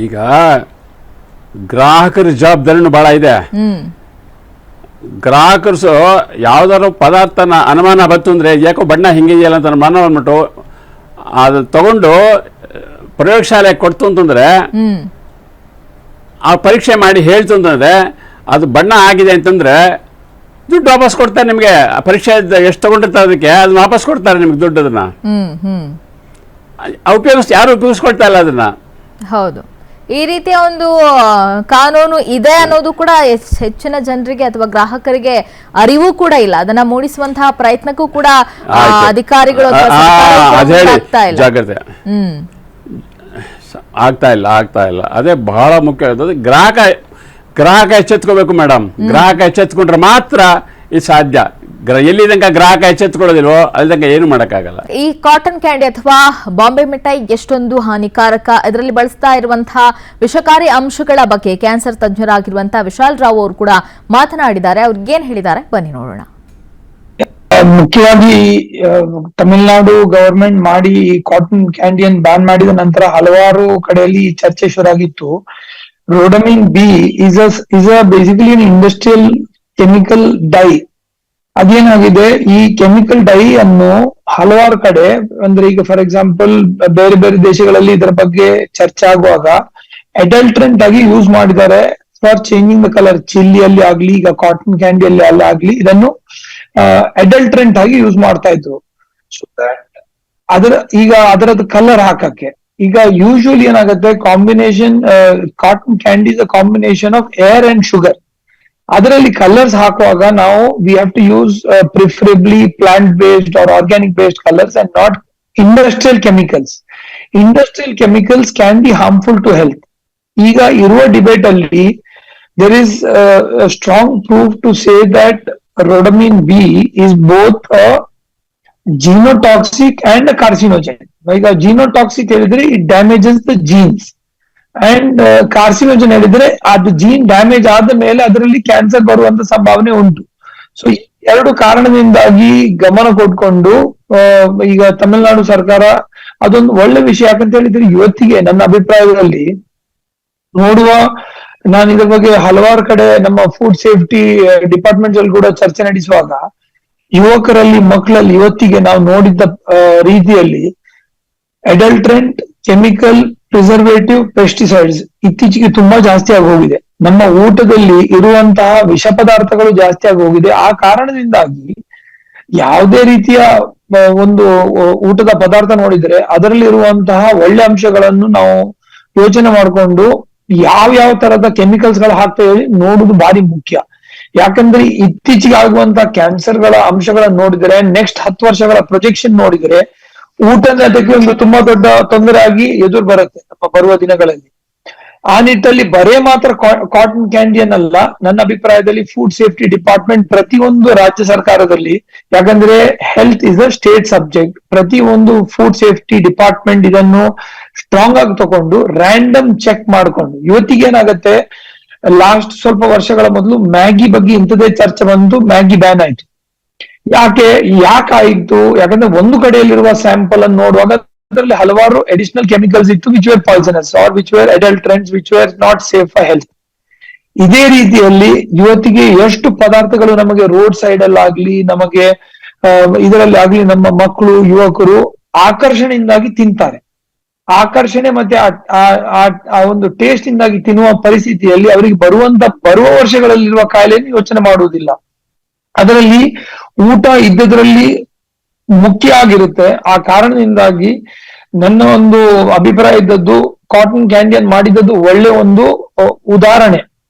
ಈಗ ಗ್ರಾಹಕರ ಜವಾಬ್ದಾರಿನೂ ಬಹಳ ಇದೆ. ಗ್ರಾಹಕರು ಯಾವ್ದಾದ್ರು ಪದಾರ್ಥನ ಅನುಮಾನ ಬಂತು ಅಂದ್ರೆ, ಯಾಕೋ ಬಣ್ಣ ಹಿಂಗಿದೆಯಲ್ಲ ಅಂತ ಅನುಮಾನ ಬಂದ್ಬಿಟ್ಟು ಅದು ತಗೊಂಡು ಪ್ರಯೋಗಶಾಲೆ ಕೊಡ್ತು ಅಂತಂದ್ರೆ, ಆ ಪರೀಕ್ಷೆ ಮಾಡಿ ಹೇಳ್ತು ಅಂತಂದ್ರೆ ಅದು ಬಣ್ಣ ಆಗಿದೆ ಅಂತಂದ್ರೆ ದುಡ್ಡು ವಾಪಸ್ ಕೊಡ್ತಾರೆ ನಿಮ್ಗೆ. ಪರೀಕ್ಷೆ ಎಷ್ಟು ತಗೊಂಡಿರ್ತಾರೆ ಅದಕ್ಕೆ ಅದನ್ನ ವಾಪಸ್ ಕೊಡ್ತಾರೆ ನಿಮ್ಗೆ ದುಡ್ಡು. ಅದನ್ನ ಯಾರು ಉಪಯೋಗಿಸ್ಕೊಳ್ತಾ ಇಲ್ಲ ಅದನ್ನ. ಹೌದು, ಈ ರೀತಿಯ ಒಂದು ಕಾನೂನು ಇದೆ ಅನ್ನೋದು ಕೂಡ ಹೆಚ್ಚಿನ ಜನರಿಗೆ ಅಥವಾ ಗ್ರಾಹಕರಿಗೆ ಅರಿವು ಕೂಡ ಇಲ್ಲ. ಅದನ್ನ ಮೂಡಿಸುವಂತಹ ಪ್ರಯತ್ನಕ್ಕೂ ಕೂಡ ಅಧಿಕಾರಿಗಳು ಜಾಗ್ರತೆ ಆಗ್ತಾ ಇಲ್ಲ. ಅದೇ ಬಹಳ ಮುಖ್ಯ. ಗ್ರಾಹಕ ಗ್ರಾಹಕ ಎಚ್ಚೆತ್ಕೋಬೇಕು ಮೇಡಮ್. ಗ್ರಾಹಕ ಎಚ್ಚೆತ್ಕೊಂಡ್ರೆ ಮಾತ್ರ ಇದು ಸಾಧ್ಯ. ಎಲ್ಲಿ ತನಕ ಗ್ರಾಹಕ ಎಚ್ಚೆತ್ಕೊಳ್ಳೋದಿಲ್ವೋ ಅಲ್ಲಿ ತನಕ ಏನು ಮಾಡೋಕ್ಕಾಗಲ್ಲ. ಈ ಕಾಟನ್ ಕ್ಯಾಂಡಿ ಅಥವಾ ಬಾಂಬೆ ಮಿಠಾಯಿ ಎಷ್ಟೊಂದು ಹಾನಿಕಾರಕ, ಇದರಲ್ಲಿ ಬಳಸ್ತಾ ಇರುವಂತಹ ವಿಷಕಾರಿ ಅಂಶಗಳ ಬಗ್ಗೆ ಕ್ಯಾನ್ಸರ್ ತಜ್ಞರಾಗಿರುವಂತಹ ವಿಶಾಲ್ ರಾವ್ ಅವರು ಕೂಡ ಮಾತನಾಡಿದ್ದಾರೆ. ಅವ್ರಿಗೆ ಏನ್ ಹೇಳಿದ್ದಾರೆ ಬನ್ನಿ ನೋಡೋಣ. ಮುಖ್ಯವಾಗಿ ತಮಿಳುನಾಡು ಗವರ್ಮೆಂಟ್ ಮಾಡಿ ಕಾಟನ್ ಕ್ಯಾಂಡಿಯನ್ನು ಬ್ಯಾನ್ ಮಾಡಿದ ನಂತರ ಹಲವಾರು ಕಡೆಯಲ್ಲಿ ಚರ್ಚೆ ಶುರುವಾಗಿತ್ತು. Rhodamine B is basically industrial chemical dye. ಅದೇನಾಗಿದೆ, ಈ ಕೆಮಿಕಲ್ ಡೈ ಅನ್ನು ಹಲವಾರು ಕಡೆ, ಅಂದ್ರೆ ಈಗ ಫಾರ್ ಎಕ್ಸಾಂಪಲ್ ಬೇರೆ ಬೇರೆ ದೇಶಗಳಲ್ಲಿ ಇದರ ಬಗ್ಗೆ ಚರ್ಚೆ ಆಗುವಾಗ ಅಡಲ್ಟ್ರೆಂಟ್ ಆಗಿ ಯೂಸ್ ಮಾಡಿದ್ದಾರೆ ಫಾರ್ ಚೇಂಜಿಂಗ್ ದ ಕಲರ್. ಚಿಲ್ಲಿಯಲ್ಲಿ ಆಗ್ಲಿ, ಈಗ ಕಾಟನ್ ಕ್ಯಾಂಡಿಯಲ್ಲಿ ಆಗ್ಲಿ, ಇದನ್ನು ಅಡಲ್ಟ್ರೆಂಟ್ ಆಗಿ ಯೂಸ್ ಮಾಡ್ತಾ ಇದ್ರು. ಸೊ ಈಗ ಅದರದ್ದು ಕಲರ್ ಹಾಕಕ್ಕೆ ಈಗ ಯೂಶುವಲಿ ಏನಾಗುತ್ತೆ, combination cotton candy is a combination of air and sugar. ಅದರಲ್ಲಿ ಕಲರ್ಸ್ ಹಾಕುವಾಗ ನಾವು we have to use preferably plant based or organic based colours and not industrial chemicals. Industrial chemicals can be harmful to health. ಈಗ ಇರುವ debate ಅಲ್ಲಿ there is strong proof to say that rhodamine B is both a genotoxic and a carcinogen. ಈಗ genotoxic ಹೇಳಿದ್ರೆ it damages the genes and carcinogen ಹೇಳಿದ್ರೆ ಅದು gene damage ಆದ ಮೇಲೆ ಅದರಲ್ಲಿ ಕ್ಯಾನ್ಸರ್ ಬರುವಂತ ಸಂಭಾವನೆ ಉಂಟು. ಸೊ ಎರಡು ಕಾರಣದಿಂದಾಗಿ ಗಮನ ಕೊಟ್ಕೊಂಡು ಈಗ ತಮಿಳುನಾಡು ಸರ್ಕಾರ ಅದೊಂದು ಒಳ್ಳೆ ವಿಷಯ. ಯಾಕಂತ ಹೇಳಿದ್ರೆ ಇವತ್ತಿಗೆ ನನ್ನ ಅಭಿಪ್ರಾಯದಲ್ಲಿ ನೋಡುವ, ನಾನು ಇದ್ರ ಬಗ್ಗೆ ಹಲವಾರು ಕಡೆ ನಮ್ಮ ಫುಡ್ ಸೇಫ್ಟಿ ಡಿಪಾರ್ಟ್ಮೆಂಟ್ ಅಲ್ಲಿ ಕೂಡ ಚರ್ಚೆ ನಡೆಸುವಾಗ ಯುವಕರಲ್ಲಿ, ಮಕ್ಕಳಲ್ಲಿ ಇವತ್ತಿಗೆ ನಾವು ನೋಡಿದ್ದ ರೀತಿಯಲ್ಲಿ ಅಡಲ್ಟ್ರೆಂಟ್, ಕೆಮಿಕಲ್, ಪ್ರಿಸರ್ವೇಟಿವ್, ಪೆಸ್ಟಿಸೈಡ್ಸ್ ಇತ್ತೀಚೆಗೆ ತುಂಬಾ ಜಾಸ್ತಿ ಆಗಿ ಹೋಗಿದೆ. ನಮ್ಮ ಊಟದಲ್ಲಿ ಇರುವಂತಹ ವಿಷ ಪದಾರ್ಥಗಳು ಜಾಸ್ತಿ ಆಗಿ ಹೋಗಿದೆ. ಆ ಕಾರಣದಿಂದಾಗಿ ಯಾವುದೇ ರೀತಿಯ ಒಂದು ಊಟದ ಪದಾರ್ಥ ನೋಡಿದ್ರೆ ಅದರಲ್ಲಿ ಇರುವಂತಹ ಒಳ್ಳೆ ಅಂಶಗಳನ್ನು ನಾವು ಯೋಚನೆ ಮಾಡಿಕೊಂಡು ಯಾವ ತರದ ಕೆಮಿಕಲ್ಸ್ ಗಳು ಹಾಕ್ತಾ ಹೇಳಿ ನೋಡುದು ಬಾರಿ ಮುಖ್ಯ. ಯಾಕಂದ್ರೆ ಇತ್ತೀಚೆಗೆ ಆಗುವಂತಹ ಕ್ಯಾನ್ಸರ್ ಗಳ ಅಂಶಗಳನ್ನ ನೋಡಿದ್ರೆ, ನೆಕ್ಸ್ಟ್ 10 ವರ್ಷಗಳ ಪ್ರೊಜೆಕ್ಷನ್ ನೋಡಿದ್ರೆ ಊಟದ ಅದಕ್ಕೆ ಒಂದು ತುಂಬಾ ದೊಡ್ಡ ತೊಂದರೆ ಆಗಿ ಎದುರು ಬರುತ್ತೆ ನಮ್ಮ ಬರುವ ದಿನಗಳಲ್ಲಿ. ಆ ನಿಟ್ಟಲ್ಲಿ ಬರೇ ಮಾತ್ರ ಕಾಟನ್ ಕ್ಯಾಂಡಿಯನ್ನಲ್ಲ, ನನ್ನ ಅಭಿಪ್ರಾಯದಲ್ಲಿ ಫುಡ್ ಸೇಫ್ಟಿ ಡಿಪಾರ್ಟ್ಮೆಂಟ್ ಪ್ರತಿಯೊಂದು ರಾಜ್ಯ ಸರ್ಕಾರದಲ್ಲಿ, ಯಾಕಂದ್ರೆ health is a state subject, ಪ್ರತಿಯೊಂದು ಫುಡ್ ಸೇಫ್ಟಿ ಡಿಪಾರ್ಟ್ಮೆಂಟ್ ಇದನ್ನು ಸ್ಟ್ರಾಂಗ್ ಆಗಿ ತಗೊಂಡು ರ್ಯಾಂಡಮ್ ಚೆಕ್ ಮಾಡ್ಕೊಂಡು, ಇವತ್ತಿಗೆ ಏನಾಗುತ್ತೆ, ಲಾಸ್ಟ್ ಸ್ವಲ್ಪ ವರ್ಷಗಳ ಮೊದಲು ಮ್ಯಾಗಿ ಬಗ್ಗೆ ಇಂಥದೇ ಚರ್ಚೆ ಬಂದು ಮ್ಯಾಗಿ ಬ್ಯಾನ್ ಆಯ್ತು. ಯಾಕಾಯ್ತು? ಯಾಕಂದ್ರೆ ಒಂದು ಕಡೆಯಲ್ಲಿರುವ ಸ್ಯಾಂಪಲ್ ಅನ್ನು ನೋಡುವಾಗ ಅದರಲ್ಲಿ ಹಲವಾರು ಅಡಿಷನಲ್ ಕೆಮಿಕಲ್ಸ್ ಇತ್ತು, which were poisonous or which were adulterants, which were not safe for health. ಇದೇ ರೀತಿಯಲ್ಲಿ ಇವತ್ತಿಗೆ ಎಷ್ಟು ಪದಾರ್ಥಗಳು ನಮಗೆ ರೋಡ್ ಸೈಡ್ ಅಲ್ಲಿ ಆಗ್ಲಿ, ನಮಗೆ ಇದರಲ್ಲಿ ಆಗ್ಲಿ, ನಮ್ಮ ಮಕ್ಕಳು, ಯುವಕರು ಆಕರ್ಷಣೆಯಿಂದಾಗಿ ತಿಂತಾರೆ. ಆಕರ್ಷಣೆ ಮತ್ತೆ ಆ ಒಂದು ಟೇಸ್ಟ್ ಇಂದಾಗಿ ತಿನ್ನುವ ಪರಿಸ್ಥಿತಿಯಲ್ಲಿ ಅವರಿಗೆ ಬರುವ ವರ್ಷಗಳಲ್ಲಿರುವ ಕಾಯಿಲೆಯನ್ನು ಯೋಚನೆ ಮಾಡುವುದಿಲ್ಲ. ಅದರಲ್ಲಿ ಊಟ ಇದ್ದದ್ರಲ್ಲಿ ಮುಖ್ಯ ಆಗಿರುತ್ತೆ. ಆ ಕಾರಣದಿಂದಾಗಿ ನನ್ನ ಒಂದು ಅಭಿಪ್ರಾಯ ಇದ್ದದ್ದು, ಕಾಟನ್ ಕ್ಯಾಂಡಿಯನ್ ಮಾಡಿದ್ದದ್ದು ಒಳ್ಳೆ ಒಂದು ಉದಾಹರಣೆ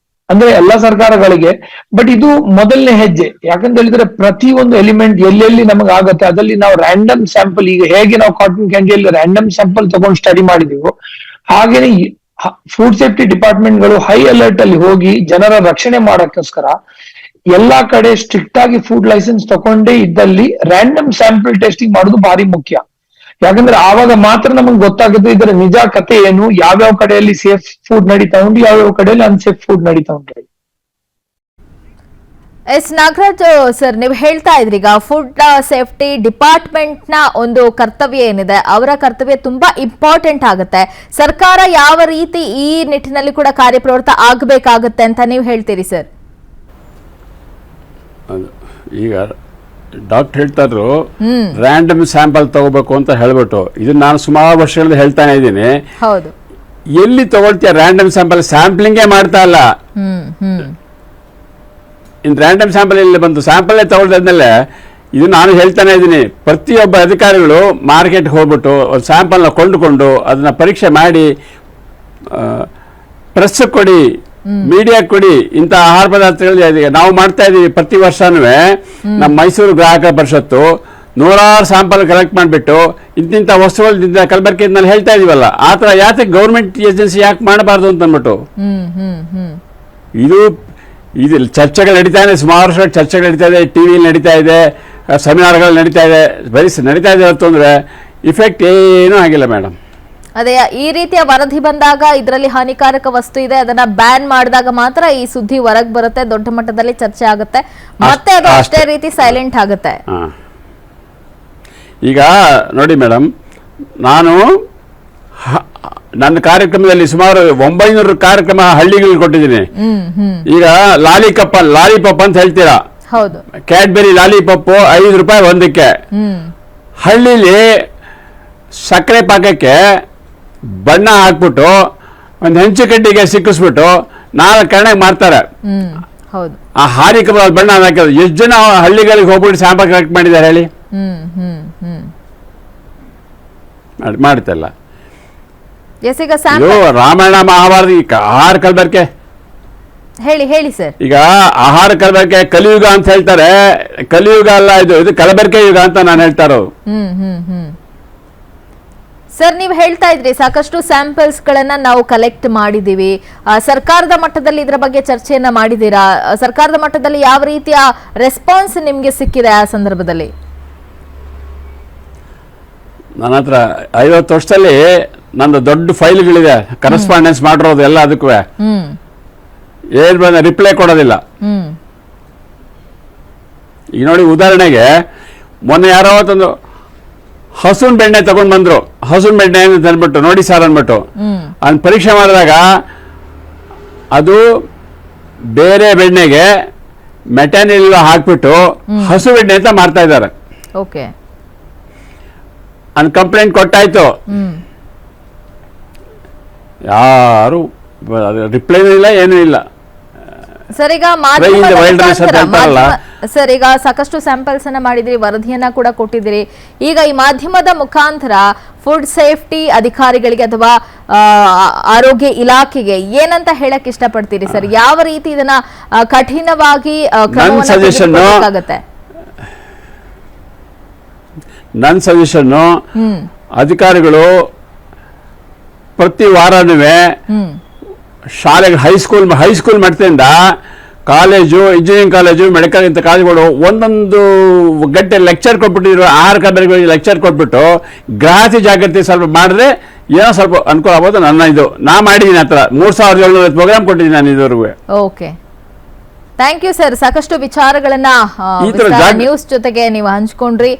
ಅಂದ್ರೆ ಎಲ್ಲ ಸರ್ಕಾರಗಳಿಗೆ. ಬಟ್ ಇದು ಮೊದಲನೇ ಹೆಜ್ಜೆ. ಯಾಕಂತ ಹೇಳಿದ್ರೆ ಪ್ರತಿಯೊಂದು ಎಲಿಮೆಂಟ್ ಎಲ್ಲೆಲ್ಲಿ ನಮಗೆ ಆಗತ್ತೆ ಅದರಲ್ಲಿ ನಾವು ರ್ಯಾಂಡಮ್ ಸ್ಯಾಂಪಲ್, ಈಗ ಹೇಗೆ ನಾವು ಕಾಟನ್ ಕ್ಯಾಂಡಿಯಲ್ಲಿ ರ್ಯಾಂಡಮ್ ಸ್ಯಾಂಪಲ್ ತಗೊಂಡು ಸ್ಟಡಿ ಮಾಡಿದೆವು, ಹಾಗೇನೆ ಫುಡ್ ಸೇಫ್ಟಿ ಡಿಪಾರ್ಟ್ಮೆಂಟ್ಗಳು ಹೈ ಅಲರ್ಟ್ ಅಲ್ಲಿ ಹೋಗಿ ಜನರ ರಕ್ಷಣೆ ಮಾಡಕ್ಕೋಸ್ಕರ ಎಲ್ಲಾ ಕಡೆ ಸ್ಟ್ರಿಕ್ಟ್ ಆಗಿ ಫುಡ್ ಲೈಸೆನ್ಸ್ ತಗೊಂಡೇ ಇದ್ದಲ್ಲಿ ರ್ಯಾಂಡಮ್ ಸ್ಯಾಂಪಲ್ ಟೆಸ್ಟಿಂಗ್ ಮಾಡೋದು ಭಾರಿ ಮುಖ್ಯ. ಯಾಕಂದ್ರೆ ಆವಾಗ ಮಾತ್ರ ನಮಗೆ ಗೊತ್ತಾಗುತ್ತೆ ಇದರ ನಿಜ ಕತೆ ಏನು, ಯಾವ್ಯಾವ ಕಡೆಯಲ್ಲಿ ಸೇಫ್ ಫುಡ್ ನಡೀತಾ ಉಂಟು, ಯಾವ್ಯಾವ ಕಡೆಯಲ್ಲಿ ಅನ್ಸೇಫ್ ಫುಡ್ ನಡೀತಾ ಉಂಟು. ಎಸ್ ನಾಗರಾಜ್ ಸರ್, ನೀವು ಹೇಳ್ತಾ ಇದ್ರಿ ಈಗ ಫುಡ್ ಸೇಫ್ಟಿ ಡಿಪಾರ್ಟ್ಮೆಂಟ್ ನ ಒಂದು ಕರ್ತವ್ಯ ಏನಿದೆ, ಅವರ ಕರ್ತವ್ಯ ತುಂಬಾ ಇಂಪಾರ್ಟೆಂಟ್ ಆಗುತ್ತೆ. ಸರ್ಕಾರ ಯಾವ ರೀತಿ ಈ ನಿಟ್ಟಿನಲ್ಲಿ ಕೂಡ ಕಾರ್ಯಪ್ರವೃತ್ತ ಆಗಬೇಕಾಗುತ್ತೆ ಅಂತ ನೀವು ಹೇಳ್ತೀರಿ ಸರ್? ಈಗ ಡಾಕ್ಟರ್ ಹೇಳ್ತಾ ಇದ್ರು ರ್ಯಾಂಡಮ್ ಸ್ಯಾಂಪಲ್ ತಗೋಬೇಕು ಅಂತ ಹೇಳ್ಬಿಟ್ಟು, ಇದನ್ನ ನಾನು ಸುಮಾರು ವರ್ಷಗಳಿಂದ ಹೇಳ್ತಾನೆ ಇದ್ದೀನಿ. ಹೌದು, ಎಲ್ಲಿ ತಗೊಳ್ತೀಯ ರ್ಯಾಂಡಮ್ ಸ್ಯಾಂಪಲ್? ಸ್ಯಾಂಪ್ಲಿಂಗೇ ಮಾಡ್ತಾ ಇಲ್ಲ. ಇನ್ ರ್ಯಾಂಡಮ್ ಸ್ಯಾಂಪಲ್ ಇಲ್ಲಿ ಬಂತು, ಸ್ಯಾಂಪಲ್ ತಗೊಳ್ದಾದ್ಮೇಲೆ ಇದು ನಾನು ಹೇಳ್ತಾನೆ ಇದ್ದೀನಿ, ಪ್ರತಿಯೊಬ್ಬ ಅಧಿಕಾರಿಗಳು ಮಾರ್ಕೆಟ್ಗೆ ಹೋಗ್ಬಿಟ್ಟು ಒಂದು ಸ್ಯಾಂಪಲ್ನ ಕೊಂಡುಕೊಂಡು ಅದನ್ನ ಪರೀಕ್ಷೆ ಮಾಡಿ ಪ್ರೆಸ್ ಕೊಡಿ, ಮೀಡಿಯಾ ಕೊಡಿ. ಇಂಥ ಆಹಾರ ಪದಾರ್ಥಗಳು ನಾವು ಮಾಡ್ತಾ ಇದೀವಿ. ಪ್ರತಿ ವರ್ಷನೂ ನಮ್ಮ ಮೈಸೂರು ಗ್ರಾಹಕ ಪರಿಷತ್ತು 100 ಸ್ಯಾಂಪಲ್ ಕಲೆಕ್ಟ್ ಮಾಡಿಬಿಟ್ಟು ಇಂತಿಂಥ ವಸ್ತುಗಳು ಕಲಬೆರಕೆಯಲ್ಲಿ ಹೇಳ್ತಾ ಇದೀವಲ್ಲ, ಆ ಥರ ಯಾಕೆ ಗೌರ್ಮೆಂಟ್ ಏಜೆನ್ಸಿ ಯಾಕೆ ಮಾಡಬಾರ್ದು ಅಂತ ಅಂದ್ಬಿಟ್ಟು ಇದು ಚರ್ಚೆಗಳು ನಡೀತಾ ಇದೆ, ಸುಮಾರು ಚರ್ಚೆಗಳು ನಡೀತಾ ಇದೆ, ಟಿವಿಲಿ ನಡೀತಾ ಇದೆ, ಸೆಮಿನಾರ್ಗಳು ನಡೀತಾ ಇದೆ, ಬರೀ ನಡೀತಾ ಇದೆ ಅಂತಂದ್ರೆ ಇಫೆಕ್ಟ್ ಏನೂ ಆಗಿಲ್ಲ ಮೇಡಮ್. ಅದೇ ಈ ರೀತಿಯ ವರದಿ ಬಂದಾಗ ಇದರಲ್ಲಿ ಹಾನಿಕಾರಕ ವಸ್ತು ಇದೆ, ಅದನ್ನ ಬ್ಯಾನ್ ಮಾಡಿದಾಗ ಮಾತ್ರ ಈ ಸುದ್ದಿ ಹೊರಗೆ ಬರುತ್ತೆ, ದೊಡ್ಡ ಮಟ್ಟದಲ್ಲಿ ಚರ್ಚೆ ಆಗುತ್ತೆ, ಮತ್ತೆ ಅದು ಅಷ್ಟೇ ರೀತಿ ಸೈಲೆಂಟ್ ಆಗುತ್ತೆ. ಈಗ ನೋಡಿ ಮೇಡಮ್, ನಾನು ನನ್ನ ಕಾರ್ಯಕ್ರಮದಲ್ಲಿ ಸುಮಾರು 900 ಕಾರ್ಯಕ್ರಮ ಹಳ್ಳಿಗಳಿಗೆ ಕೊಟ್ಟಿದ್ದೀನಿ. ಈಗ ಲಾಲಿಪಾಪ್ ಅಂತ ಹೇಳ್ತೀರಾ, ಹೌದು, ಕ್ಯಾಡ್ಬೆರಿ ಲಾಲಿಪಾಪ್ 5 ರೂಪಾಯಿ ಒಂದಕ್ಕೆ. ಹಳ್ಳಿಲಿ ಸಕ್ಕರೆ ಪಾಕಕ್ಕೆ ಬಣ್ಣ ಹಾಕ್ಬಿಟ್ಟು ಒಂದು ಹೆಂಚು ಕಡ್ಡಿಗೆ ಸಿಕ್ಕಿಸ್ಬಿಟ್ಟು 4 ಕರ್ಣಕ್ಕೆ ಮಾರ್ತಾರೆ. ಹೌದು, ಆ ಹಾರಿಕ ಬಣ್ಣ ಹಾಕೋದು. ಎಷ್ಟು ಜನ ಹಳ್ಳಿಗಳಿಗೆ ಹೋಗ್ಬಿಟ್ಟು ಸ್ಯಾಂಪಲ್ ಕಲೆಕ್ಟ್ ಮಾಡಿದ್ದಾರೆ ಹೇಳಿ? ಮಾಡ್ತಲ್ಲ. ರಾಮಾಯಣ ಮಹಾಭಾರತ ಆಹಾರ ಕಲಬೆರಕೆ ಹೇಳಿ ಸರ್. ಈಗ ಆಹಾರ ಕಲಬೆರಕೆ ಕಲಿಯುಗ ಅಂತ ಹೇಳ್ತಾರೆ, ಕಲಿಯುಗ ಅಲ್ಲ, ಇದು ಕಲಬೆರಕೆ ಯುಗ ಅಂತ ನಾನು ಹೇಳ್ತಾ ಇರೋದು. ಸರ್, ನೀವು ಹೇಳ್ತಾ ಇದ್ರಿ ಸಾಕಷ್ಟು ಸ್ಯಾಂಪಲ್ಸ್ ಗಳನ್ನ ನಾವು ಕಲೆಕ್ಟ್ ಮಾಡಿದೀವಿ, ಸರ್ಕಾರದ ಮಟ್ಟದಲ್ಲಿ ಇದರ ಬಗ್ಗೆ ಚರ್ಚೆಯನ್ನ ಮಾಡಿದೀರಾ? ಸರ್ಕಾರದ ಮಟ್ಟದಲ್ಲಿ ಯಾವ ರೀತಿಯ ರೆಸ್ಪಾನ್ಸ್ ನಿಮ್ಗೆ ಸಿಕ್ಕಿದೆ ಆ ಸಂದರ್ಭದಲ್ಲಿ? ನನ್ನ ಹತ್ರ 50 ವರ್ಷದಲ್ಲಿ ನಂದು ದೊಡ್ಡ ಫೈಲ್ಗಳಿದೆ, ಕರೆಸ್ಪಾಂಡೆನ್ಸ್ ಮಾಡಿರೋದು ಎಲ್ಲ. ಅದಕ್ಕೂ ಏನ್ ಬಂದ ರಿಪ್ಲೈ ಕೊಡೋದಿಲ್ಲ. ಈಗ ನೋಡಿ, ಉದಾಹರಣೆಗೆ ಮೊನ್ನೆ ಯಾರೋ ಒಂದು ಹಸುನ್ ಬೆಣ್ಣೆ ತಗೊಂಡ್ ಬಂದ್ರು. ಹಸುನ್ ಬೆಣ್ಣೆ ಅಂತ ಅಂದ್ಬಿಟ್ಟು ನೋಡಿ ಸರ್ ಅಂದ್ಬಿಟ್ಟು ಅದನ್ನ ಪರೀಕ್ಷೆ ಮಾಡಿದಾಗ ಅದು ಬೇರೆ ಬೆಣ್ಣೆಗೆ ಮೆಟಾನಿಲ್ ಹಾಕ್ಬಿಟ್ಟು ಹಸು ಬೆಣ್ಣೆ ಅಂತ ಮಾರ್ತಾ ಇದ್ದಾರೆ. ಅನ್ ಕಂಪ್ಲೇಂಟ್ ಕೊಟ್ಟಾಯ್ತು, ಯಾರು ರಿಪ್ಲೈನೂ ಇಲ್ಲ, ಏನೂ ಇಲ್ಲ. ಸರ್, ಈಗ ಸಾಕಷ್ಟು ಸ್ಯಾಂಪಲ್ಸ್ ಅನ್ನ ಮಾಡಿದಿರಿ, ವರದಿಯನ್ನ ಕೂಡ ಕೊಟ್ಟಿದ್ದೀರಿ. ಈಗ ಈ ಮಾಧ್ಯಮದ ಮುಖಾಂತರ ಫುಡ್ ಸೇಫ್ಟಿ ಅಧಿಕಾರಿಗಳಿಗೆ ಅಥವಾ ಆರೋಗ್ಯ ಇಲಾಖೆಗೆ ಏನಂತ ಹೇಳಕ್ ಇಷ್ಟಪಡ್ತೀರಿ ಸರ್? ಯಾವ ರೀತಿ ಇದನ್ನ ಕಠಿಣವಾಗಿ ನನ್ನ ಸಜೆಷನ್ನು, ಅಧಿಕಾರಿಗಳು ಪ್ರತಿ ವಾರನೂ ಶಾಲೆಗೆ ಹೈಸ್ಕೂಲ್ ಮಟ್ಟದಿಂದ ಕಾಲೇಜು, ಇಂಜಿನಿಯರಿಂಗ್ ಕಾಲೇಜು, ಮೆಡಿಕಲ್ ಇಂಥ ಕಾಲೇಜುಗಳು ಒಂದೊಂದು ಗಂಟೆ ಲೆಕ್ಚರ್ ಕೊಟ್ಬಿಟ್ಟಿದ್ರು. ಆಹಾರ ಕಲಬೆರಕೆಗಳಿಗೆ ಲೆಕ್ಚರ್ ಕೊಟ್ಬಿಟ್ಟು ಗ್ರಾಹಕಿ ಜಾಗೃತಿ ಸ್ವಲ್ಪ ಮಾಡಿದ್ರೆ ಏನೋ ಸ್ವಲ್ಪ ಅನುಕೂಲ ಆಗ್ಬೋದು. ನಾ ಮಾಡಿದ್ದೀನಿ. ಹತ್ರ 3750 ಪ್ರೋಗ್ರಾಮ್ ಕೊಟ್ಟಿದ್ದೀನಿ ನಾನು ಇದುವರೆಗೂ. Okay, thank you sir. ಸಾಕಷ್ಟು ವಿಚಾರಗಳನ್ನ ನ್ಯೂಸ್ ಜೊತೆಗೆ ನೀವು ಹಂಚ್ಕೊಂಡ್ರಿ.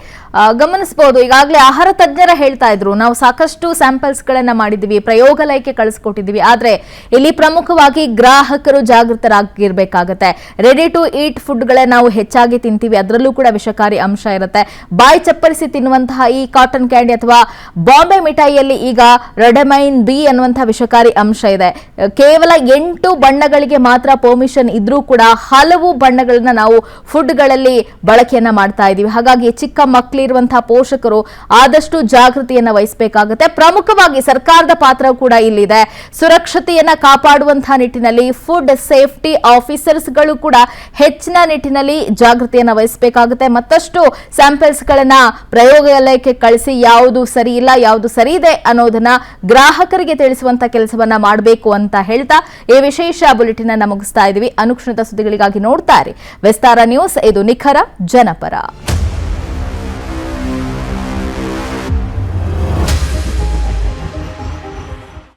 ಗಮನಿಸಬಹುದು, ಈಗಾಗಲೇ ಆಹಾರ ತಜ್ಞರ ಹೇಳ್ತಾ ಇದ್ರು, ನಾವು ಸಾಕಷ್ಟು ಸ್ಯಾಂಪಲ್ಸ್ ಗಳನ್ನ ಮಾಡಿದೀವಿ, ಪ್ರಯೋಗಾಲಯಕ್ಕೆ ಕಳಿಸ್ಕೊಟ್ಟಿದೀವಿ. ಆದ್ರೆ ಇಲ್ಲಿ ಪ್ರಮುಖವಾಗಿ ಗ್ರಾಹಕರು ಜಾಗೃತರಾಗಿರ್ಬೇಕಾಗತ್ತೆ. ರೆಡಿ ಟು ಈಟ್ ಫುಡ್ ಗಳನ್ನ ನಾವು ಹೆಚ್ಚಾಗಿ ತಿಂತೀವಿ, ಅದರಲ್ಲೂ ಕೂಡ ವಿಷಕಾರಿ ಅಂಶ ಇರುತ್ತೆ. ಬಾಯಿ ಚಪ್ಪರಿಸಿ ತಿನ್ನುವಂತಹ ಈ ಕಾಟನ್ ಕ್ಯಾಂಡಿ ಅಥವಾ ಬಾಂಬೆ ಮಿಠಾಯಿಯಲ್ಲಿ ಈಗ ರೊಡಮೈನ್ ಬಿ ಅನ್ನುವಂತಹ ವಿಷಕಾರಿ ಅಂಶ ಇದೆ. ಕೇವಲ 8 ಬಣ್ಣಗಳಿಗೆ ಮಾತ್ರ ಪರ್ಮಿಷನ್ ಇದ್ರೂ ಕೂಡ ಹಲವು ಬಣ್ಣಗಳನ್ನ ನಾವು ಫುಡ್ ಗಳಲ್ಲಿ ಬಳಕೆಯನ್ನ ಮಾಡ್ತಾ ಇದೀವಿ. ಹಾಗಾಗಿ ಚಿಕ್ಕ ಮಕ್ಕಳಿರುವಂತಹ ಪೋಷಕರು ಆದಷ್ಟು ಜಾಗೃತಿಯನ್ನ ವಹಿಸಬೇಕಾಗುತ್ತೆ. ಪ್ರಮುಖವಾಗಿ ಸರ್ಕಾರದ ಪಾತ್ರ ಕೂಡ ಇಲ್ಲಿದೆ. ಸುರಕ್ಷತೆಯನ್ನ ಕಾಪಾಡುವಂತಹ ನಿಟ್ಟಿನಲ್ಲಿ ಫುಡ್ ಸೇಫ್ಟಿ ಆಫೀಸರ್ಸ್ ಗಳು ಕೂಡ ಹೆಚ್ಚಿನ ನಿಟ್ಟಿನಲ್ಲಿ ಜಾಗೃತಿಯನ್ನ ವಹಿಸಬೇಕಾಗುತ್ತೆ. ಮತ್ತಷ್ಟು ಸ್ಯಾಂಪಲ್ಸ್ ಗಳನ್ನ ಪ್ರಯೋಗಾಲಯಕ್ಕೆ ಕಳಿಸಿ ಯಾವುದು ಸರಿ ಇಲ್ಲ, ಯಾವುದು ಸರಿ ಇದೆ ಅನ್ನೋದನ್ನ ಗ್ರಾಹಕರಿಗೆ ತಿಳಿಸುವಂತ ಕೆಲಸವನ್ನ ಮಾಡಬೇಕು ಅಂತ ಹೇಳ್ತಾ ಈ ವಿಶೇಷ ಬುಲೆಟಿನ್ ಅನ್ನು ಮುಗಿಸ್ತಾ ಇದೀವಿ. ಅನುಕ್ಷಣದ ಸುದ್ದಿಗಳಿಗಾಗಿ ನೋಡ್ತಾ ಇರಿ ವಿಸ್ತಾರ ನ್ಯೂಸ್. ಇದು ನಿಖರ ಜನಪರ.